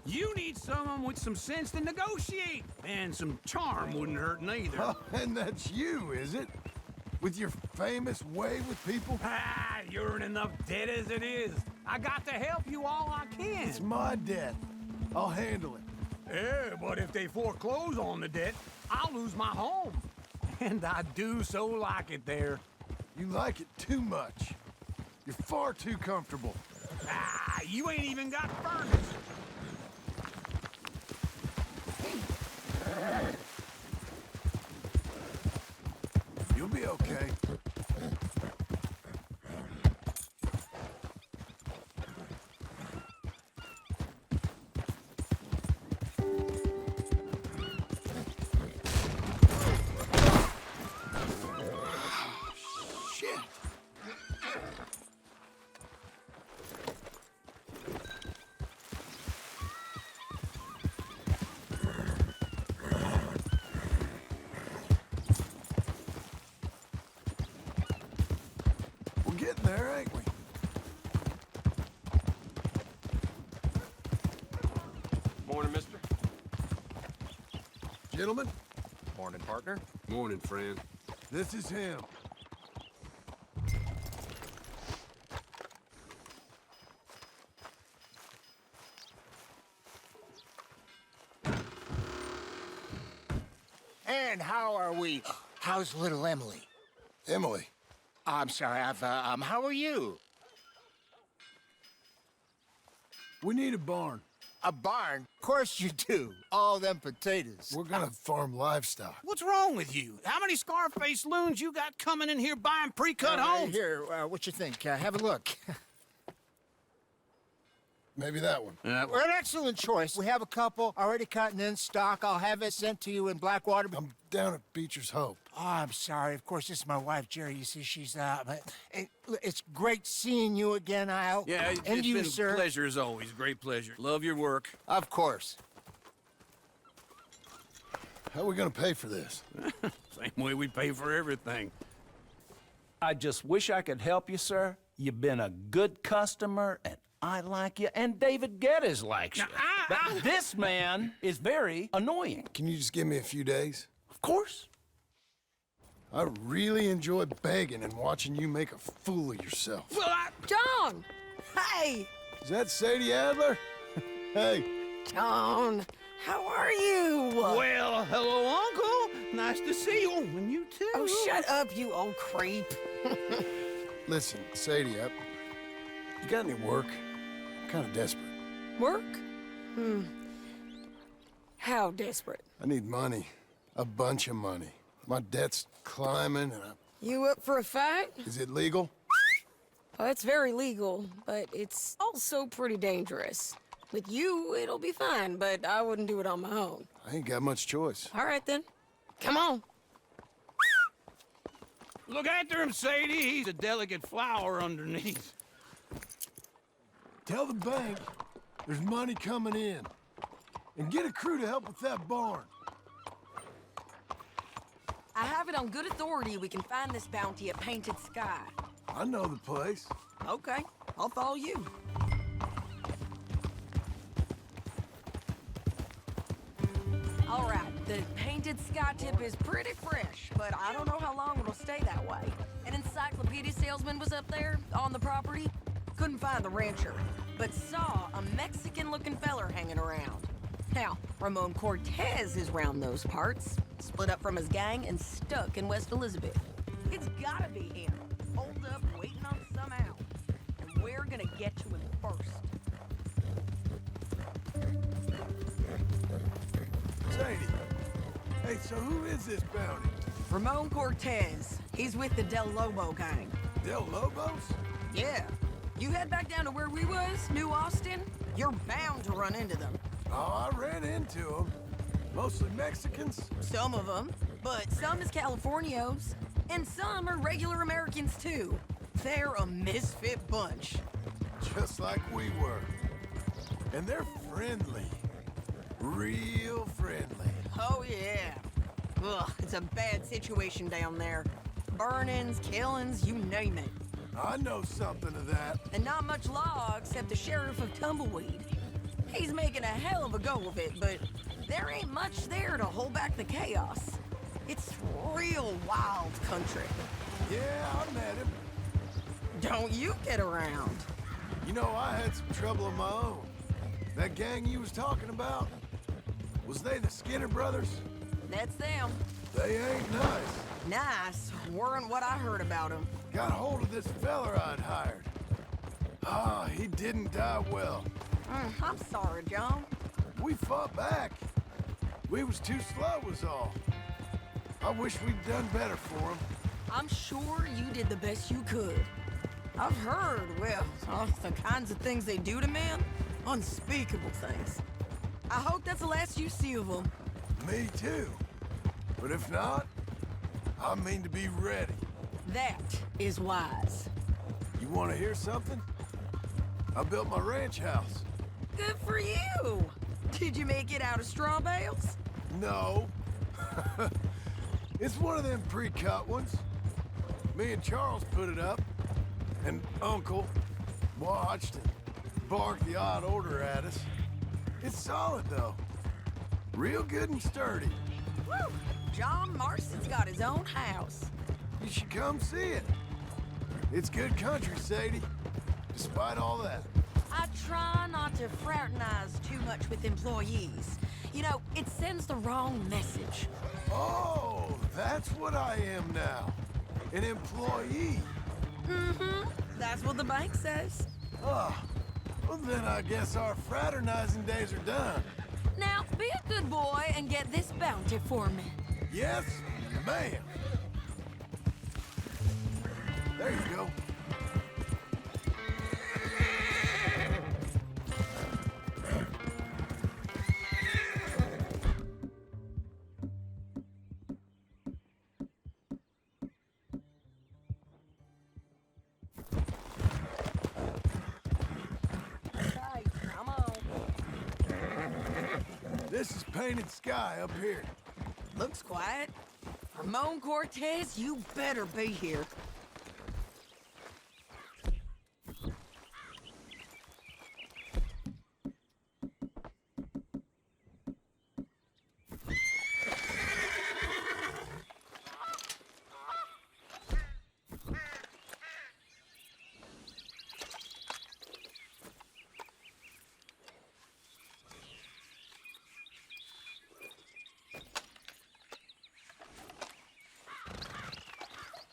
You need someone with some sense to negotiate. And some charm wouldn't hurt neither. Oh, and that's you, is it? With your famous way with people? Ah, you're in enough debt as it is. I got to help you all I can. It's my debt. I'll handle it. Yeah, but if they foreclose on the debt, I'll lose my home. And I do so like it there. You like it too much. You're far too comfortable. Ah, you ain't even got furnace. You'll be okay. Shit. We're getting there, ain't we? Morning, mister. Gentlemen, Morning, partner. Morning, friend. this is him. And how are we? How's little Emily? Emily. I'm sorry, how are you? We need a barn. A barn? Of course you do. All them potatoes. We're gonna farm livestock. What's wrong with you? How many Scarface loons you got coming in here buying pre-cut homes? Here, what you think? Have a look. Maybe that one. We're an excellent choice. We have a couple already cut and in stock. I'll have it sent to you in Blackwater. I'm down at Beecher's Hope. Oh, I'm sorry. Of course, this is my wife, Jerry. You see, she's but it's great seeing you again, Al. Yeah, and it's you, been sir. a pleasure as always. Great pleasure. Love your work. Of course. How are we gonna pay for this? Same way we pay for everything. I just wish I could help you, sir. You've been a good customer, and I like you, and David Geddes likes you. But this man is very annoying. Can you just give me a few days? Of course. I really enjoy begging and watching you make a fool of yourself. Well, John! Hey! Is that Sadie Adler? Hey. John, how are you? Well, hello, Uncle. Nice to see you. And you too. Oh, shut up, you old creep. Listen, Sadie, you got any work? I'm kind of desperate. Work? How desperate? I need money. A bunch of money. My debt's climbing and You up for a fight? Is it legal? Oh, it's very legal, but it's also pretty dangerous. With you, it'll be fine, but I wouldn't do it on my own. I ain't got much choice. All right, then. Come on. Look after him, Sadie. He's a delicate flower underneath. Tell the bank there's money coming in. And get a crew to help with that barn. I have it on good authority we can find this bounty at Painted Sky. I know the place. Okay, I'll follow you. All right, the Painted Sky tip is pretty fresh, but I don't know how long it'll stay that way. An encyclopedia salesman was up there on the property. Couldn't find the rancher, but saw a Mexican-looking feller hanging around. Now, Ramon Cortez is round those parts, split up from his gang and stuck in West Elizabeth. It's gotta be him, holed up, waiting on some out. And we're gonna get to him first. Sadie. Hey, so who is this bounty? Ramon Cortez. He's with the Del Lobo gang. Del Lobos? Yeah. You head back down to where we was, New Austin, you're bound to run into them. Oh, I ran into them. Mostly Mexicans? Some of them, but some is Californios. And some are regular Americans, too. They're a misfit bunch. Just like we were. And they're friendly. Real friendly. Oh, yeah. Ugh, it's a bad situation down there. Burnings, killings, you name it. I know something of that. And not much law except the sheriff of Tumbleweed. He's making a hell of a go of it, but there ain't much there to hold back the chaos. It's real wild country. Yeah, I met him. Don't you get around. You know, I had some trouble of my own. That gang you was talking about, was they the Skinner brothers? That's them. They ain't nice. Nice weren't what I heard about them. Got hold of this feller I'd hired. Ah, he didn't die well. I'm sorry, John. We fought back. We was too slow was all. I wish we'd done better for him. I'm sure you did the best you could. I've heard, well, the kinds of things they do to men. Unspeakable things. I hope that's the last you see of them. Me too. But if not, I mean to be ready. That is wise. You want to hear something? I built my ranch house. Good for you. Did you make it out of straw bales? No. It's one of them pre-cut ones. Me and Charles put it up, and Uncle watched and barked the odd order at us. It's solid, though. Real good and sturdy. Woo! John Marston's got his own house. You should come see it. It's good country, Sadie. Despite all that. I try not to fraternize too much with employees. You know, it sends the wrong message. Oh, that's what I am now. An employee. Mm-hmm. That's what the bank says. Oh, well then I guess our fraternizing days are done. Now, be a good boy and get this bounty for me. Yes, ma'am. There you go. Hey, come on. This is Painted Sky up here. Looks quiet. Ramon Cortez, you better be here.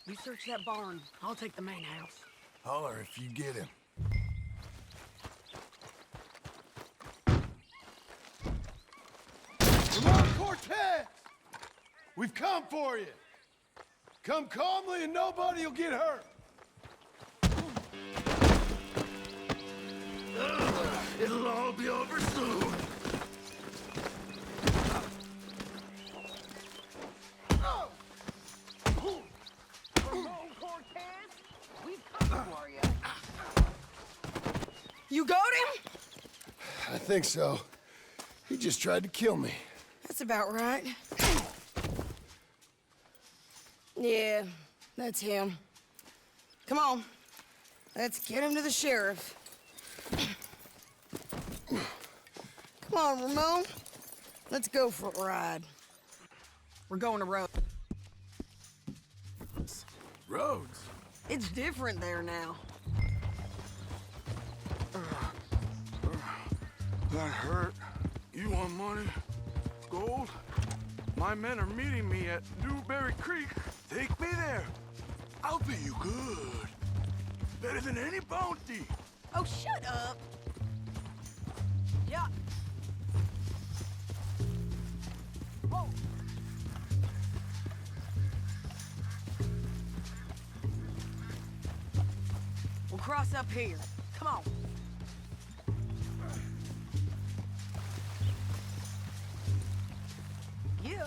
You search that barn. I'll take the main house. Holler if you get him. Ramon Cortez! We've come for you. Come calmly and nobody will get hurt. It'll all be over soon. You got him? I think so. He just tried to kill me. That's about right. Yeah, that's him. Come on. Let's get him to the sheriff. Come on, Ramon. Let's go for a ride. We're going to Rhodes. Rhodes? It's different there now. That hurt. You want money? Gold? My men are meeting me at Newberry Creek. Take me there. I'll pay you good. Better than any bounty. Oh, shut up. Yeah. Whoa. We'll cross up here. Come on. Yeah.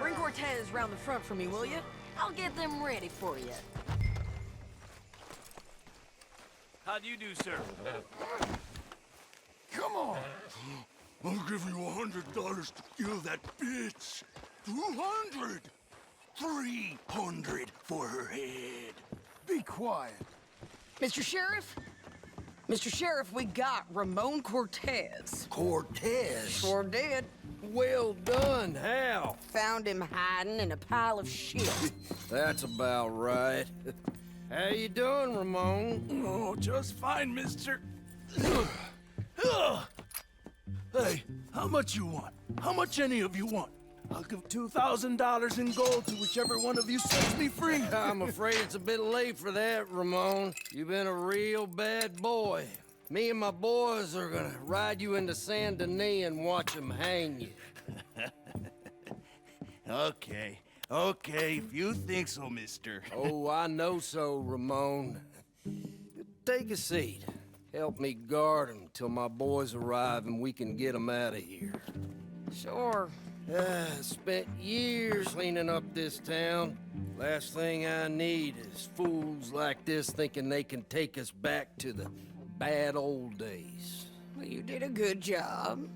Bring Cortez round the front for me, will you? I'll get them ready for you. How do you do, sir? Come on. I'll give you $100 to kill that bitch. 200. 300 for her head. Be quiet. Mr. Sheriff? Mr. Sheriff, we got Ramon Cortez. Cortez? Sure did. Well done. How? Found him hiding in a pile of shit. That's about right. How you doing, Ramon? Oh, just fine, mister. Hey, how much you want? How much any of you want? I'll give $2,000 in gold to whichever one of you sets me free. I'm afraid it's a bit late for that, Ramon. You've been a real bad boy. Me and my boys are gonna ride you into Saint Denis and watch them hang you. Okay, if you think so, mister. Oh, I know so, Ramon. Take a seat. Help me guard them till my boys arrive and we can get them out of here. Sure. Spent years cleaning up this town. Last thing I need is fools like this thinking they can take us back to the bad old days. Well, you did a good job.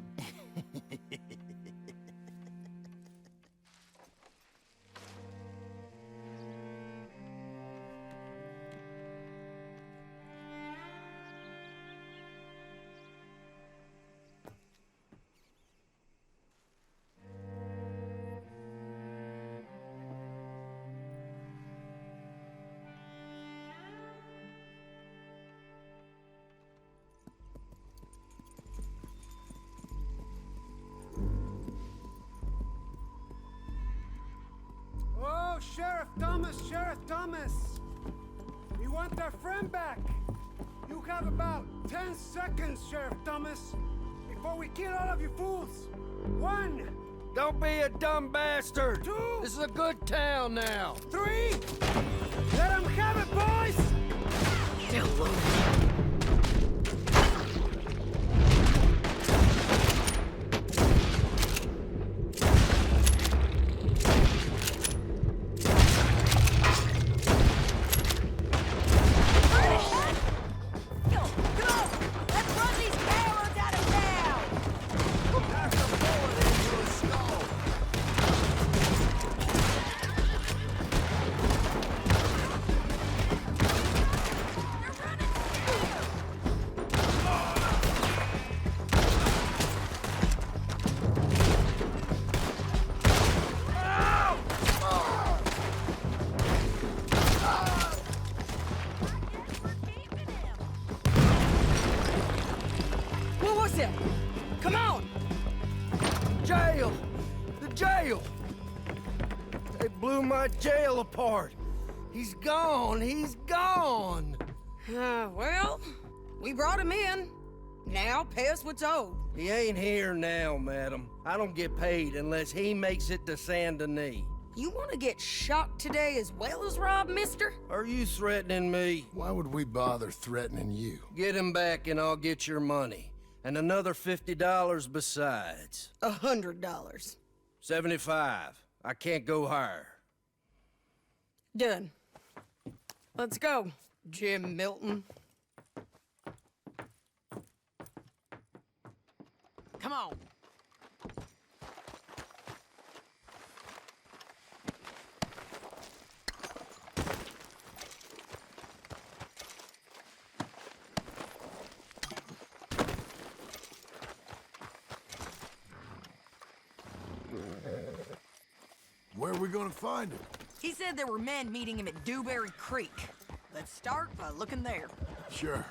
Oh, Sheriff Thomas! We want our friend back! You have about 10 seconds, Sheriff Thomas, before we kill all of you fools! 1! Don't be a dumb bastard! 2! This is a good town now! 3! Let them have it, boys! Get alone. jail! The jail! They blew my jail apart. He's gone. He's gone. Well, we brought him in. Now pay us what's owed. He ain't here now, madam. I don't get paid unless he makes it to Saint Denis. You want to get shot today as well as robbed, mister? Are you threatening me? Why would we bother threatening you? Get him back and I'll get your money. And another $50 besides. $100. 75. I can't go higher. Done. Let's go, Jim Milton. Come on. Where are we gonna find him? He said there were men meeting him at Dewberry Creek. Let's start by looking there. Sure.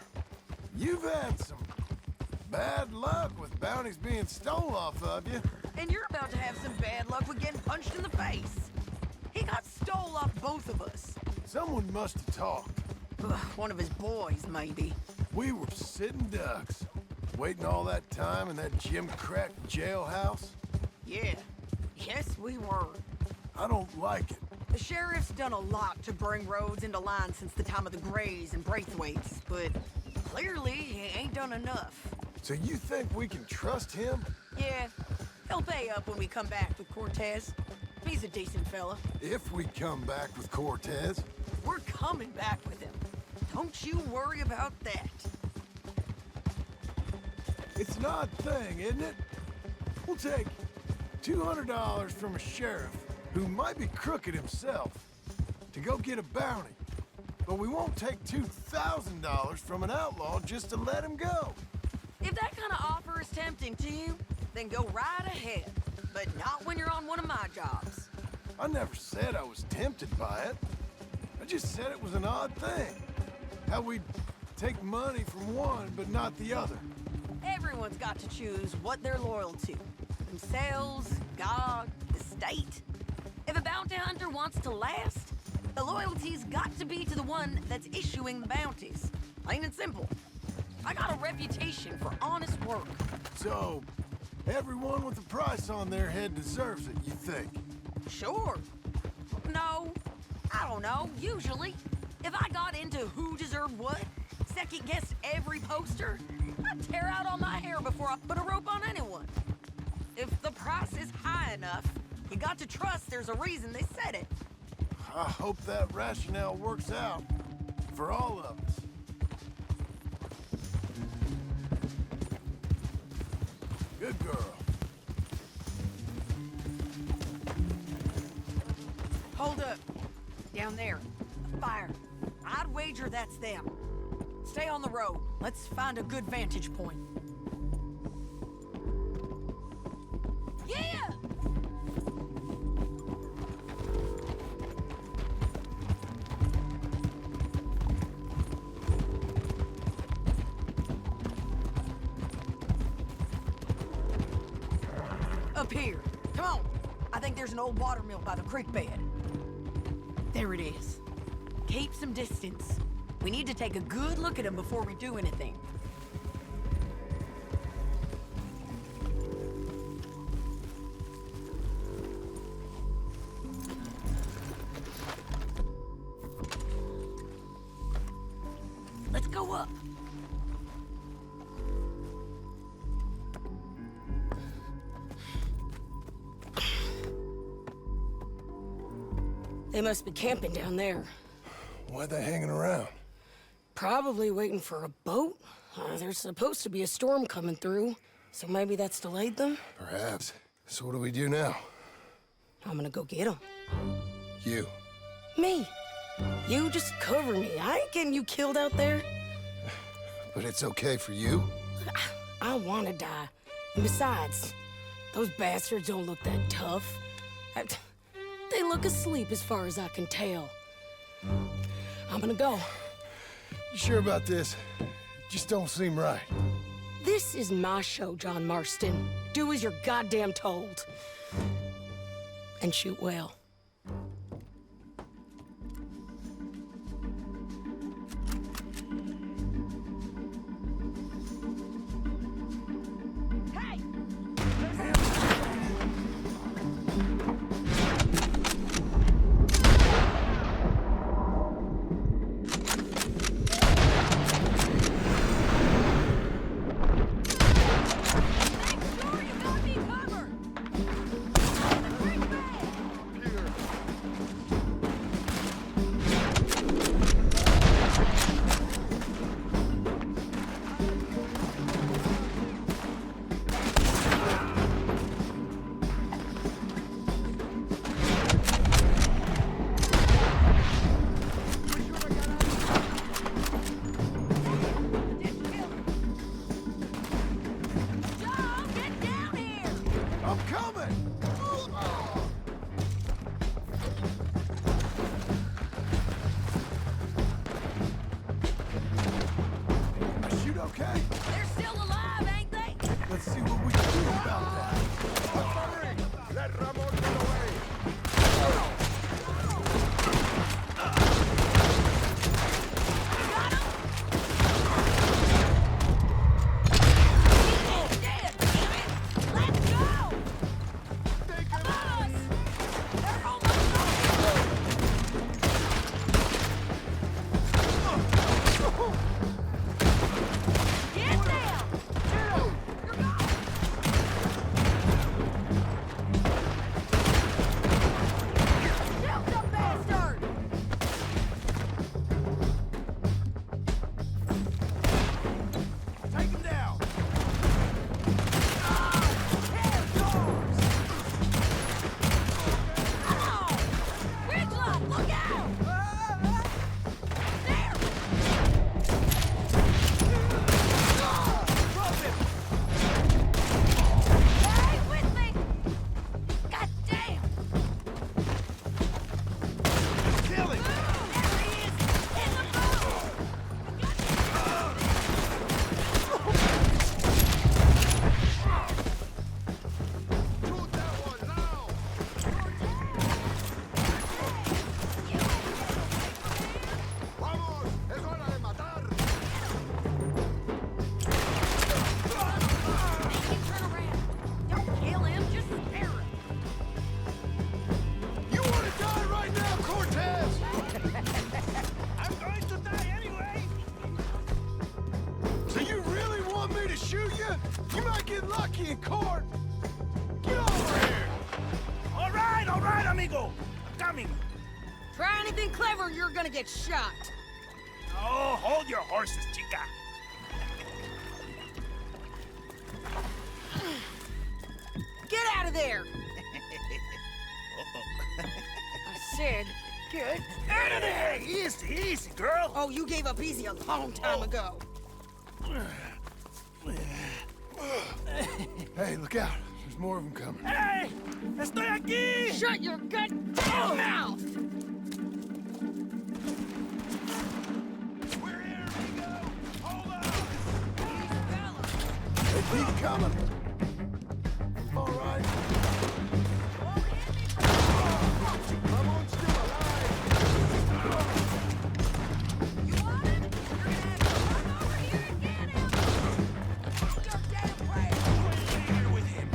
You've had some bad luck with bounties being stole off of you. And you're about to have some bad luck with getting punched in the face. He got stole off both of us. Someone must have talked. One of his boys, maybe. We were sitting ducks, waiting all that time in that Jim-crack jailhouse. Yeah. Yes, we were. I don't like it. The sheriff's done a lot to bring roads into line since the time of the Grays and Braithwaites, but clearly he ain't done enough. So you think we can trust him? Yeah, he'll pay up when we come back with Cortez. He's a decent fella. If we come back with Cortez. We're coming back with him. Don't you worry about that. It's an odd thing, isn't it? We'll take $200 from a sheriff who might be crooked himself to go get a bounty. But we won't take $2,000 from an outlaw just to let him go. If that kind of offer is tempting to you, then go right ahead. But not when you're on one of my jobs. I never said I was tempted by it. I just said it was an odd thing. How we'd take money from one but not the other. Everyone's got to choose what they're loyal to. Themselves, God, the state. If a bounty hunter wants to last, the loyalty's got to be to the one that's issuing the bounties. Plain and simple. I got a reputation for honest work. So, everyone with a price on their head deserves it, you think? Sure. No, I don't know, usually. If I got into who deserved what, second-guessed every poster, I'd tear out all my hair before I put a rope on anyone. If the price is high enough, you got to trust there's a reason they said it. I hope that rationale works out for all of us. Good girl. Hold up. Down there. A fire. I'd wager that's them. Stay on the road. Let's find a good vantage point. Yeah! Up here. Come on. I think there's an old water mill by the creek bed. There it is. Keep some distance. We need to take a good look at him before we do anything. Let's go up. They must be camping down there. Why are they hanging around? Probably waiting for a boat. There's supposed to be a storm coming through, so maybe that's delayed them? Perhaps. So what do we do now? I'm gonna go get them. You. Me. You just cover me. I ain't getting you killed out there. But it's okay for you? I wanna die. And besides, those bastards don't look that tough. They look asleep as far as I can tell. I'm gonna go. You sure about this? Just don't seem right. This is my show, John Marston. do as you're goddamn told. And shoot well. I'm coming! I shoot okay? They're still alive, ain't they? Let's see what we can do about that. Let Ramon get away! You might get lucky in court. Get over here. All right, amigo. Coming. Try anything clever, you're gonna get shot. Oh, hold your horses, chica. Get out of there! I said, get Out of there! Easy, easy, girl. Oh, you gave up easy a long time ago. Hey, look out. There's more of them coming. Hey! Estoy aquí! Shut your goddamn mouth! We're here, amigo! Hold on! They keep coming. All right. Ramon's still alive! You want him? You're gonna have to run over here and get him! Your damn way! Here with him.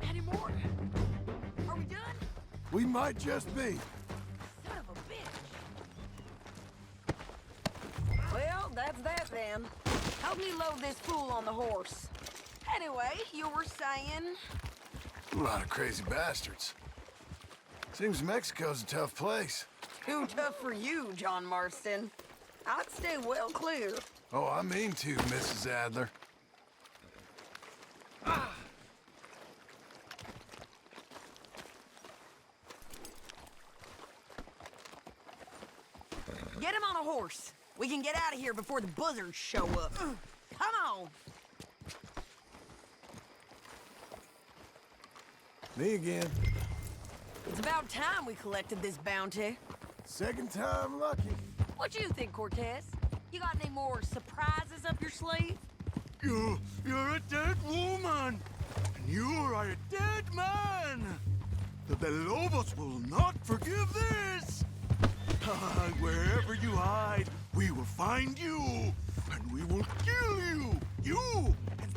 Any more? Are we done? We might just be. Son of a bitch! Well, that's that then. Help me load this fool on the horse. Anyway, you were saying? A lot of crazy bastards. Seems Mexico's a tough place. Too tough for you, John Marston. I'd stay well clear. Oh, I mean to, Mrs. Adler. Get him on a horse. We can get out of here before the buzzards show up. Come on. Me again. It's about time we collected this bounty. Second time lucky. What you think, Cortez? You got any more surprises up your sleeve? You're a dead woman, and you are a dead man. The Belobos will not forgive this. Wherever you hide, we will find you, and we will kill you. You and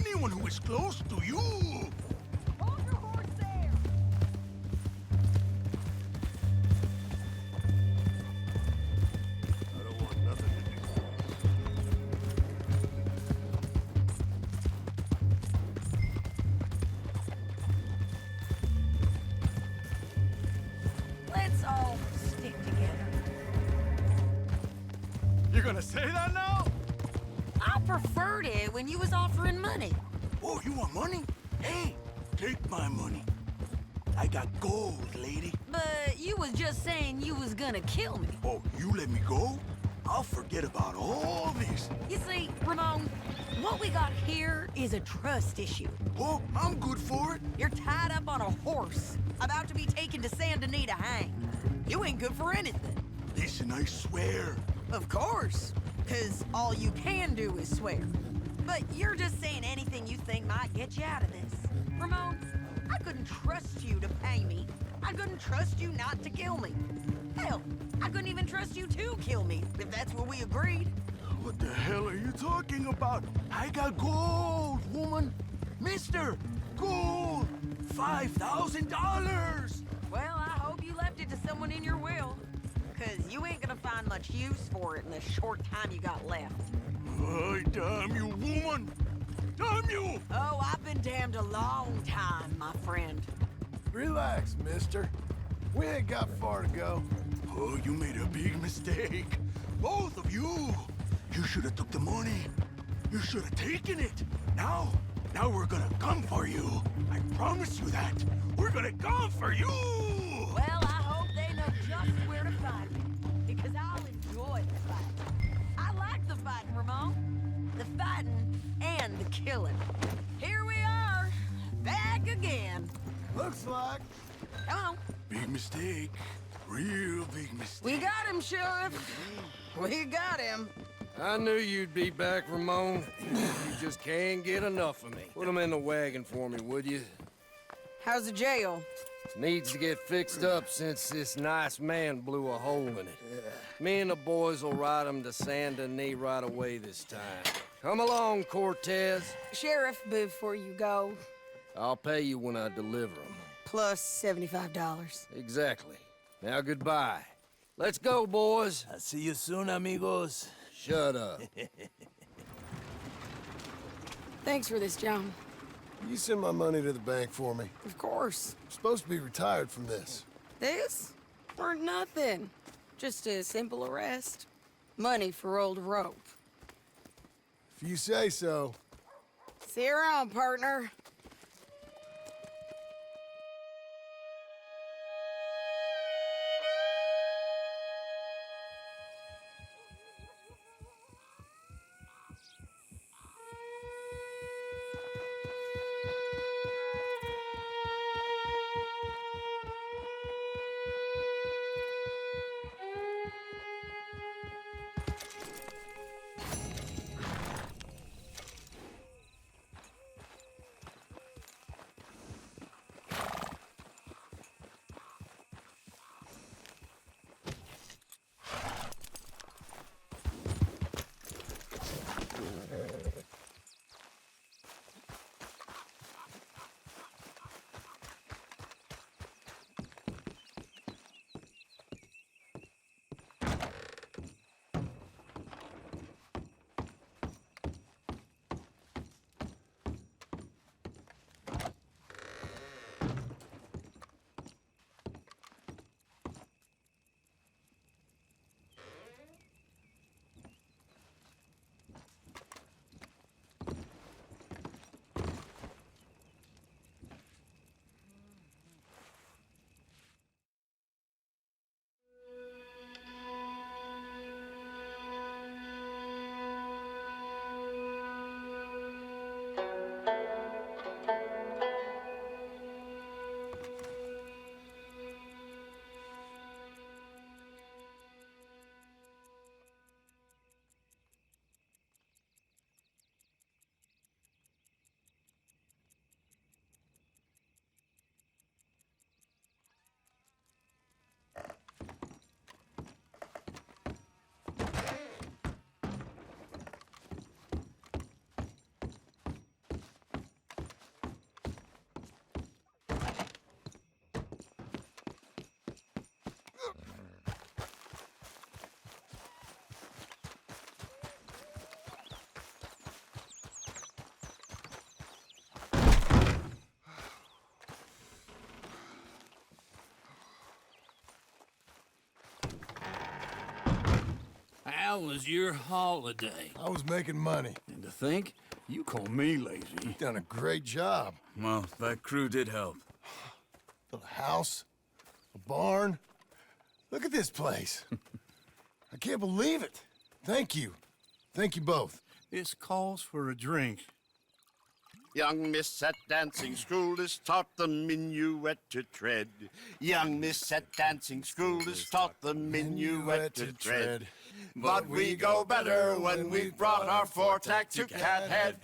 anyone who is close to you. Hold your horse there. I don't want nothing to do. Let's all stick together. You gonna say that now? I preferred it when you was offering money. Oh, you want money? Hey, take my money. I got gold, lady. But you was just saying you was gonna kill me. Oh, you let me go? I'll forget about all this. You see, Ramon, what we got here is a trust issue. Oh, I'm good for it. You're tied up on a horse, about to be taken to Saint Denis to hang. You ain't good for anything. Listen, I swear. Of course, because all you can do is swear. But you're just saying anything you think might get you out of this. Ramon, I couldn't trust you to pay me. I couldn't trust you not to kill me. Hell, I couldn't even trust you to kill me, if that's what we agreed. What the hell are you talking about? I got gold, woman. Mister, gold. $5,000. Well, I hope you left it to someone in your will. Because you ain't gonna find much use for it in the short time you got left. Oh, damn you, woman. Damn you! Oh, I've been damned a long time, my friend. Relax, mister. We ain't got far to go. Oh, you made a big mistake. Both of you. You should have took the money. You should have taken it. Now we're gonna come for you. I promise you that. We're gonna come for you. Well, I hope they know just where to find me. Because I'll enjoy the fight. I like the fighting, Ramon. The fighting and the killing. Here we are, back again. Looks like. Come on. Big mistake. Real big mistake. We got him, Sheriff. We got him. I knew you'd be back, Ramon. You just can't get enough of me. Put him in the wagon for me, would you? How's the jail? Needs to get fixed up since this nice man blew a hole in it. Me and the boys will ride him to Saint Denis right away this time. Come along, Cortez. Sheriff, before you go, I'll pay you when I deliver him. plus $75. Exactly. Now goodbye. Let's go, boys. I'll see you soon, amigos. Shut up. Thanks for this, John. You send my money to the bank for me. Of course. I'm supposed to be retired from this. This? Or nothing. Just a simple arrest. Money for old rope. If you say so. See you around, partner. How was your holiday? I was making money. And to think, you call me lazy. You've done a great job. Well, that crew did help. Built a house, a barn. Look at this place. I can't believe it. Thank you. Thank you both. This calls for a drink. Young miss at dancing school is taught the minuet to tread. Young miss at dancing school is taught the minuet to tread. But we go better when we've brought our four-tack to Cathead.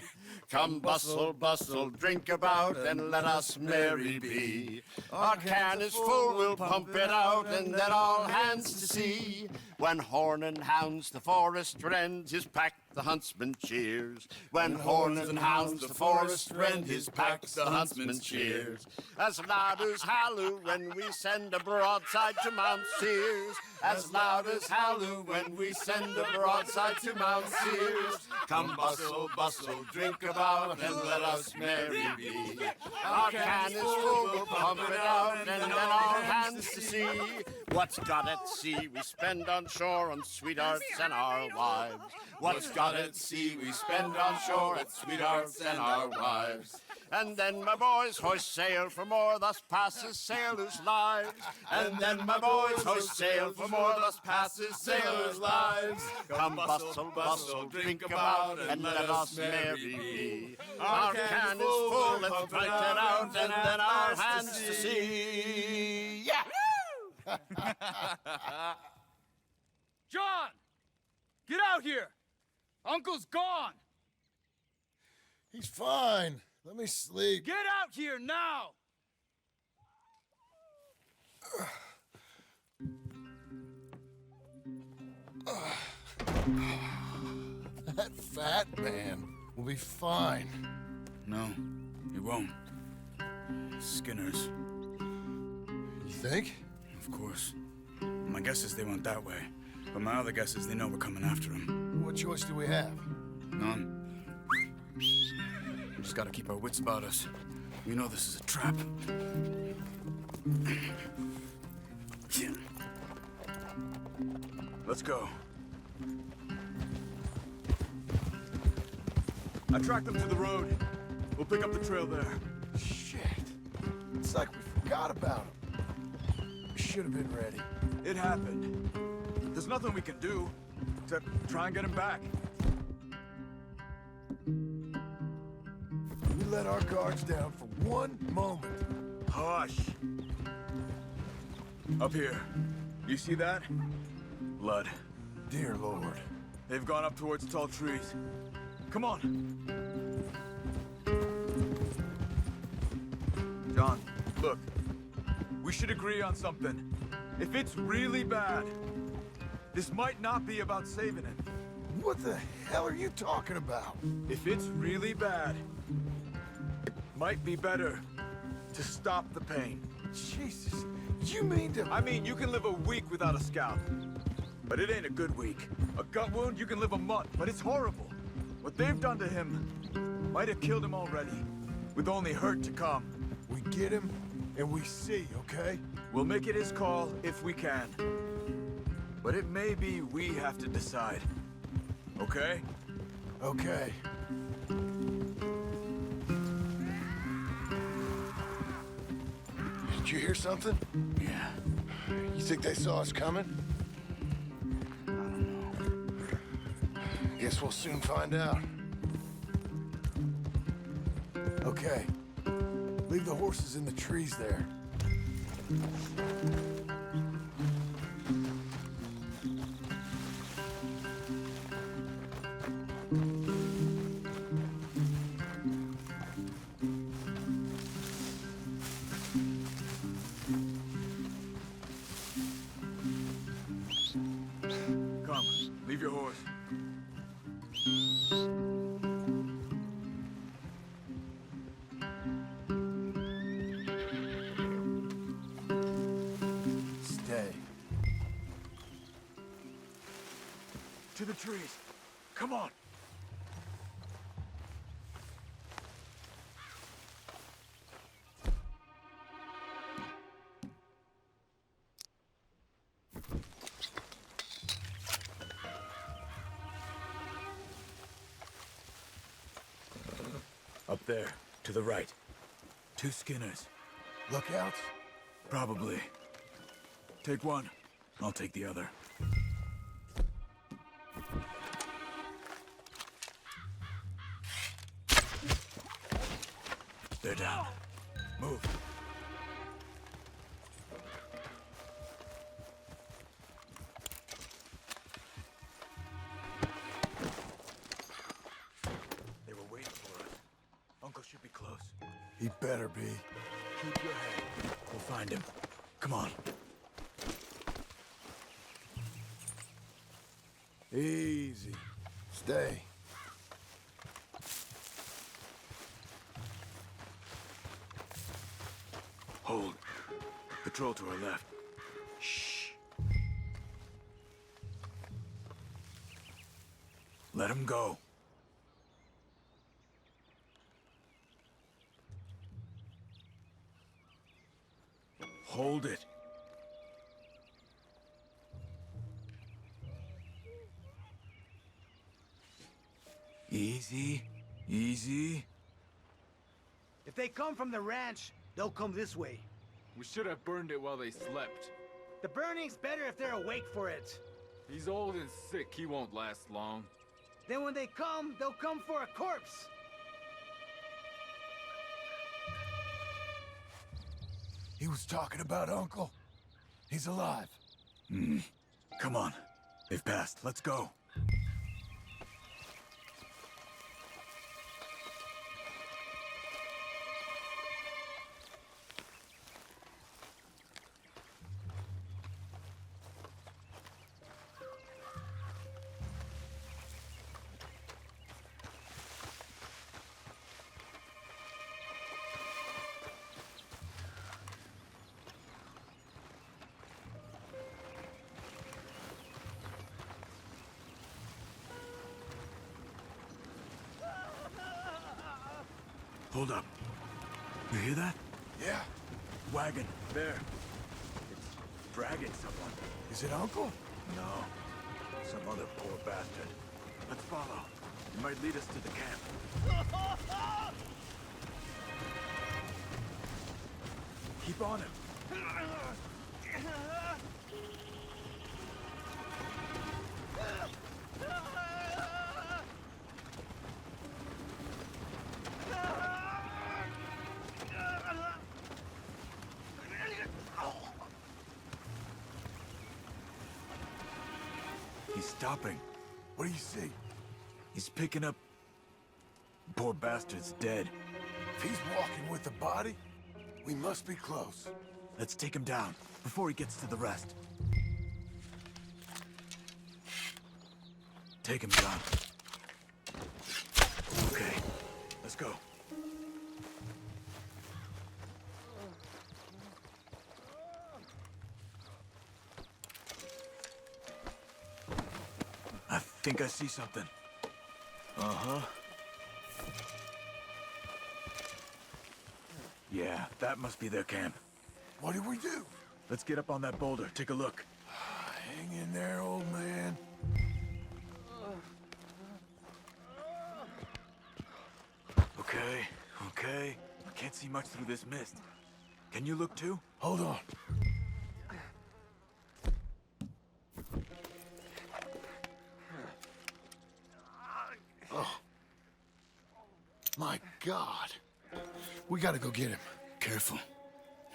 Come bustle, bustle, drink about, and let us merry be. Our can is full, we'll pump it out, and then all hands to sea. When horn and hounds the forest rend his pack, the huntsman cheers. When horn and hounds the forest rend his pack, the huntsman cheers. As loud as halloo when we send a broadside to Mount Sears. As loud as halloo when we send a broadside to Mount Sears. Come bustle, bustle, drink about, and let us merry be. Our can is full, we'll pump it out, and then all hands to sea. What's got at sea we spend on shore on sweethearts and our wives. What's got at sea we spend on shore at sweethearts and our wives. And then my boys hoist sail for more, thus passes sailors' lives. And then my boys hoist sail for more, thus passes sailors' lives. Come bustle, bustle, drink about, and let us merry be. Our can is full, let's drink it out, and then our hands to sea. Yeah! John! Get out here! Uncle's gone! He's fine. Let me sleep. Get out here now! That fat man will be fine. No, he won't. Skinners. You think? Of course. My guess is they went that way. But my other guess is they know we're coming after them. What choice do we have? None. We just gotta keep our wits about us. We know this is a trap. Let's go. I tracked them to the road. We'll pick up the trail there. Shit. It's like we forgot about him. We should have been ready. It happened. There's nothing we can do, except try and get him back. We let our guards down for one moment. Hush. Up here. You see that? Blood. Dear Lord. They've gone up towards tall trees. Come on. John, look. We should agree on something. If it's really bad, this might not be about saving him. What the hell are you talking about? If it's really bad, it might be better to stop the pain. Jesus, you mean to... I mean, you can live a week without a scalp, but it ain't a good week. A gut wound, you can live a month, but it's horrible. What they've done to him might have killed him already, with only hurt to come. We get him, and we see, okay? We'll make it his call if we can. But it may be we have to decide. Okay? Okay. Did you hear something? Yeah. You think they saw us coming? I don't know. Guess we'll soon find out. Okay. Leave the horses in the trees there. Come, leave your horse. Stay. To the trees. Come on. Up there, to the right. 2 Skinners. Lookouts? Probably. Take one. I'll take the other. They're down. Move. They were waiting for us. Uncle should be close. He better be. Keep your head. We'll find him. Come on. Easy. Stay. Hold. Patrol to our left. Shh. Let him go. Hold it. Easy. Easy. If they come from the ranch, they'll come this way. We should have burned it while they slept. The burning's better if they're awake for it. He's old and sick. He won't last long. Then when they come, they'll come for a corpse. He was talking about Uncle. He's alive. Come on. They've passed. Let's go. Hold up. You hear that? Yeah. Wagon. There. It's dragging someone. Is it Uncle? No. Some other poor bastard. Let's follow. It might lead us to the camp. Keep on him. He's stopping. What do you see? He's picking up... Poor bastard's dead. If he's walking with the body, we must be close. Let's take him down, before he gets to the rest. Take him down. Okay, let's go. I think I see something. Uh-huh. Yeah, that must be their camp. What do we do? Let's get up on that boulder, take a look. Hang in there, old man. Okay, okay. I can't see much through this mist. Can you look too? Hold on. Oh. My God. We gotta go get him. Careful.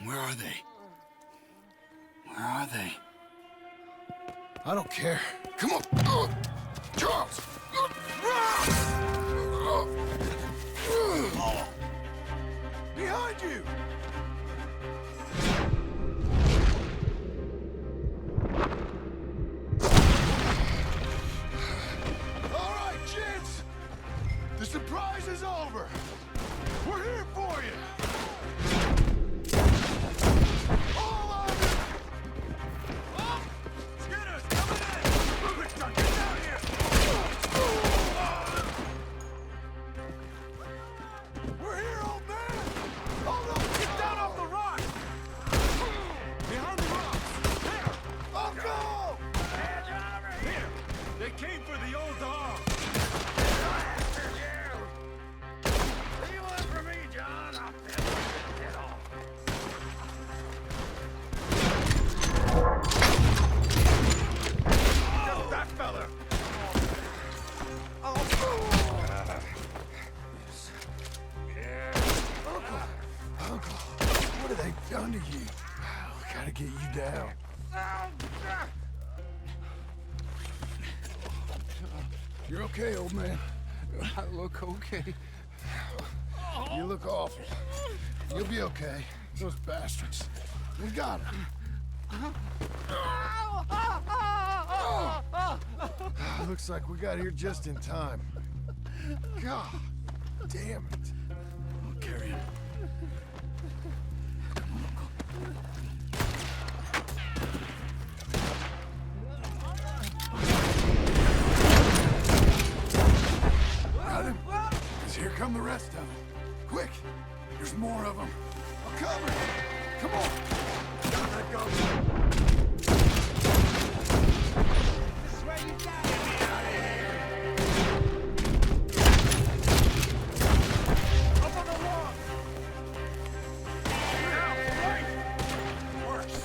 Where are they? Where are they? I don't care. Come on. Charles! Behind you! All right, gents. The surprise is over. We're here for you. All of you! Skinners, coming in! Quick, get down here! We're here, old man! Hold on! Get down off the rock! Behind the rocks! There! Uncle! Here! They came for the old dog! You want You're okay, old man. I look okay. You look awful. You'll be okay. Those bastards. We got him. Looks like we got here just in time. God damn it. I'll carry him. Got him? 'Cause here come the rest of them. Quick! There's more of them. I'm coming! Come on! Down that go! This is where you die. Get me out of here! Up on the wall! Now, right! Worse!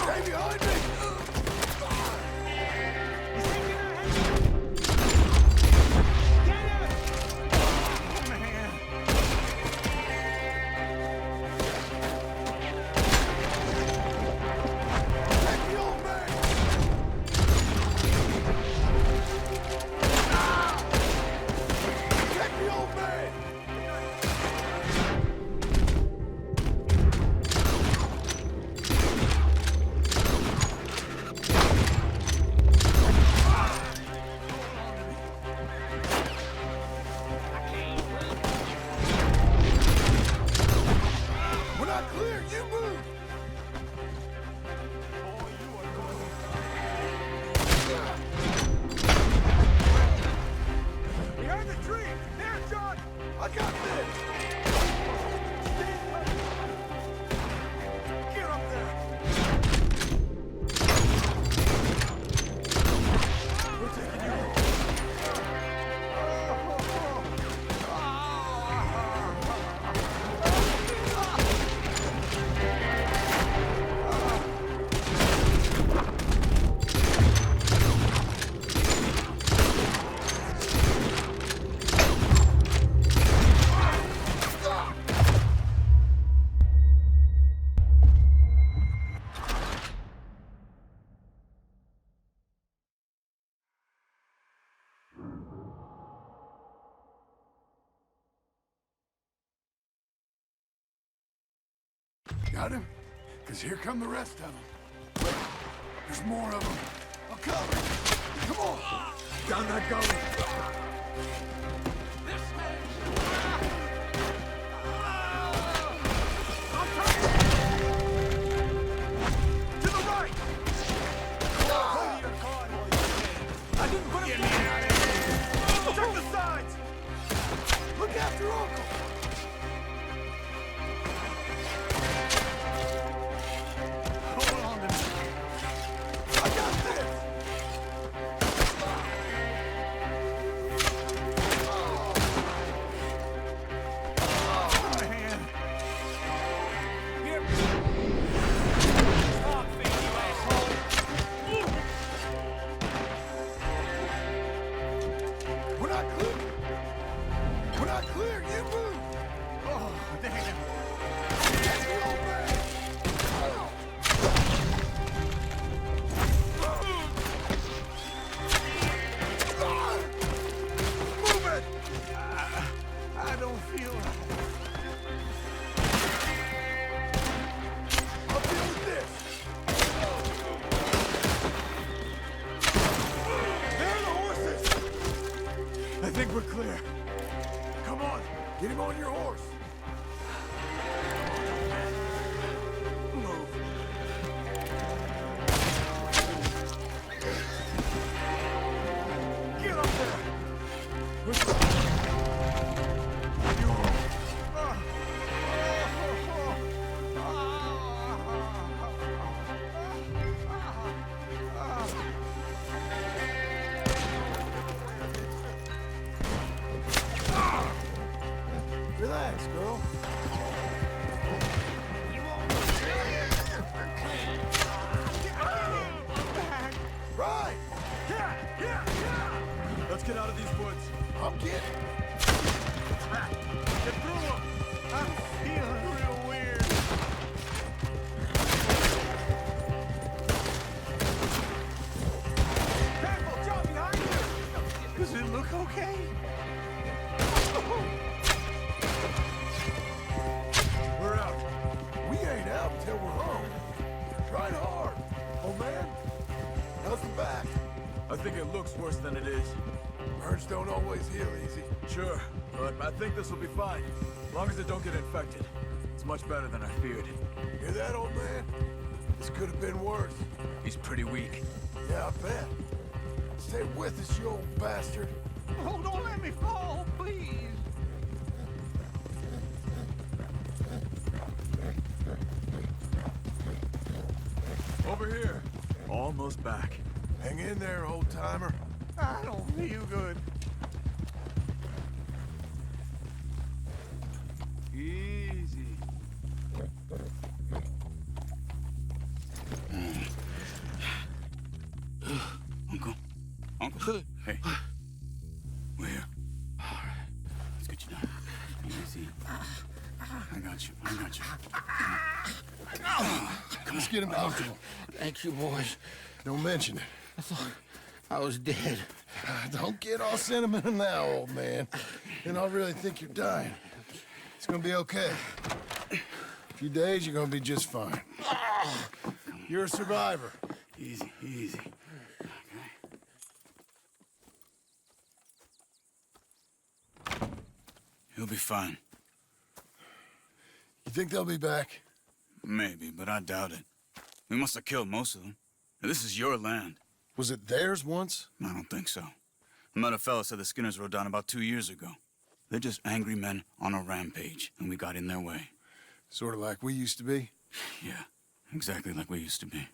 Stay behind me! We're not clear! You move! Behind the tree! There, John! I got this! Get up there! We're taking you home. Got him? 'Cause here come the rest of them. There's more of them. I'm coming. Come on. Down that gully. To the right! I didn't put him down! Check the sides! Look after Uncle. Hold on to me. I got this! My hand. Here. Stop, you asshole. We're not clear. We're not clear. You move. Oh, damn. Get me, old man. Move it. I don't feel right. I'll deal with this. There are the horses. I think we're clear. Come on. Get him on your horse. Move. Get up there. Relax, girl. Right. Let's get out of these woods. I'm getting. Get through them. I'm feeling real think it looks worse than it is. Burns don't always heal easy. Sure, but I think this will be fine. As long as it don't get infected. It's much better than I feared. Hear that, old man? This could have been worse. He's pretty weak. Yeah, I bet. Stay with us, you old bastard. Oh, don't let me fall, please. Over here. Almost back. Hang in there, old-timer. I don't feel good. Easy. Uncle. Hey. We're here. Let's get you down. Easy. I got you. Let's get him comfortable. Thank you, boys. Don't mention it. I thought I was dead. Don't get all sentimental now, old man. Then I'll really think you're dying. It's gonna be okay. A few days, you're gonna be just fine. You're a survivor. Easy. He'll be fine. You think they'll be back? Maybe, but I doubt it. We must have killed most of them. This is your land. Was it theirs once? I don't think so. I met a fella said the Skinners rode down about 2 years ago. They're just angry men on a rampage, and we got in their way. Sort of like we used to be? Yeah, exactly like we used to be.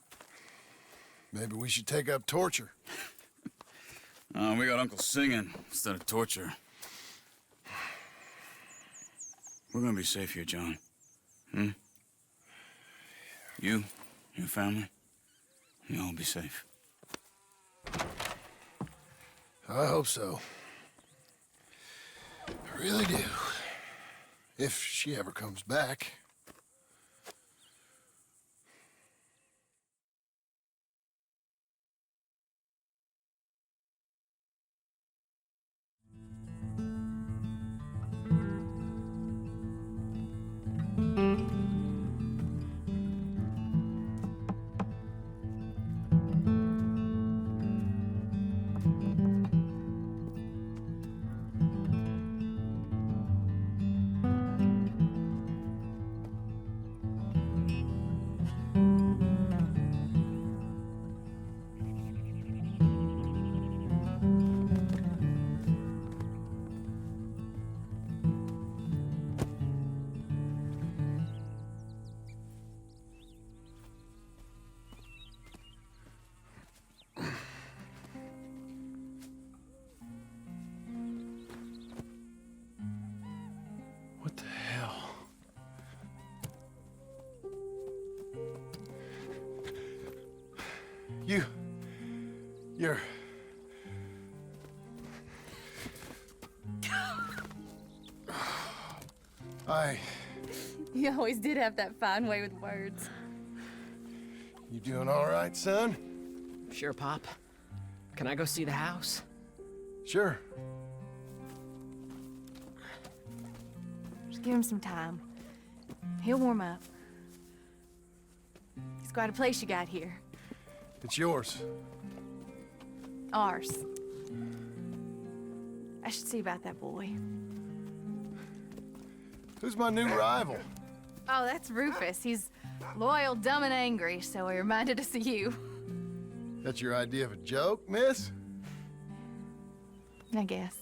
Maybe we should take up torture. We got Uncle singing instead of torture. We're gonna be safe here, John. You, your family, you'll all be safe. I hope so. I really do. If she ever comes back. What the hell? You're... You always did have that fine way with words. You doing all right, son? Sure, Pop. Can I go see the house? Sure. Just give him some time. He'll warm up. It's quite a place you got here. It's yours. Ours. I should see about that boy. Who's my new rival? Oh, that's Rufus. He's loyal, dumb, and angry, so he reminded us of you. That's your idea of a joke, miss? I guess.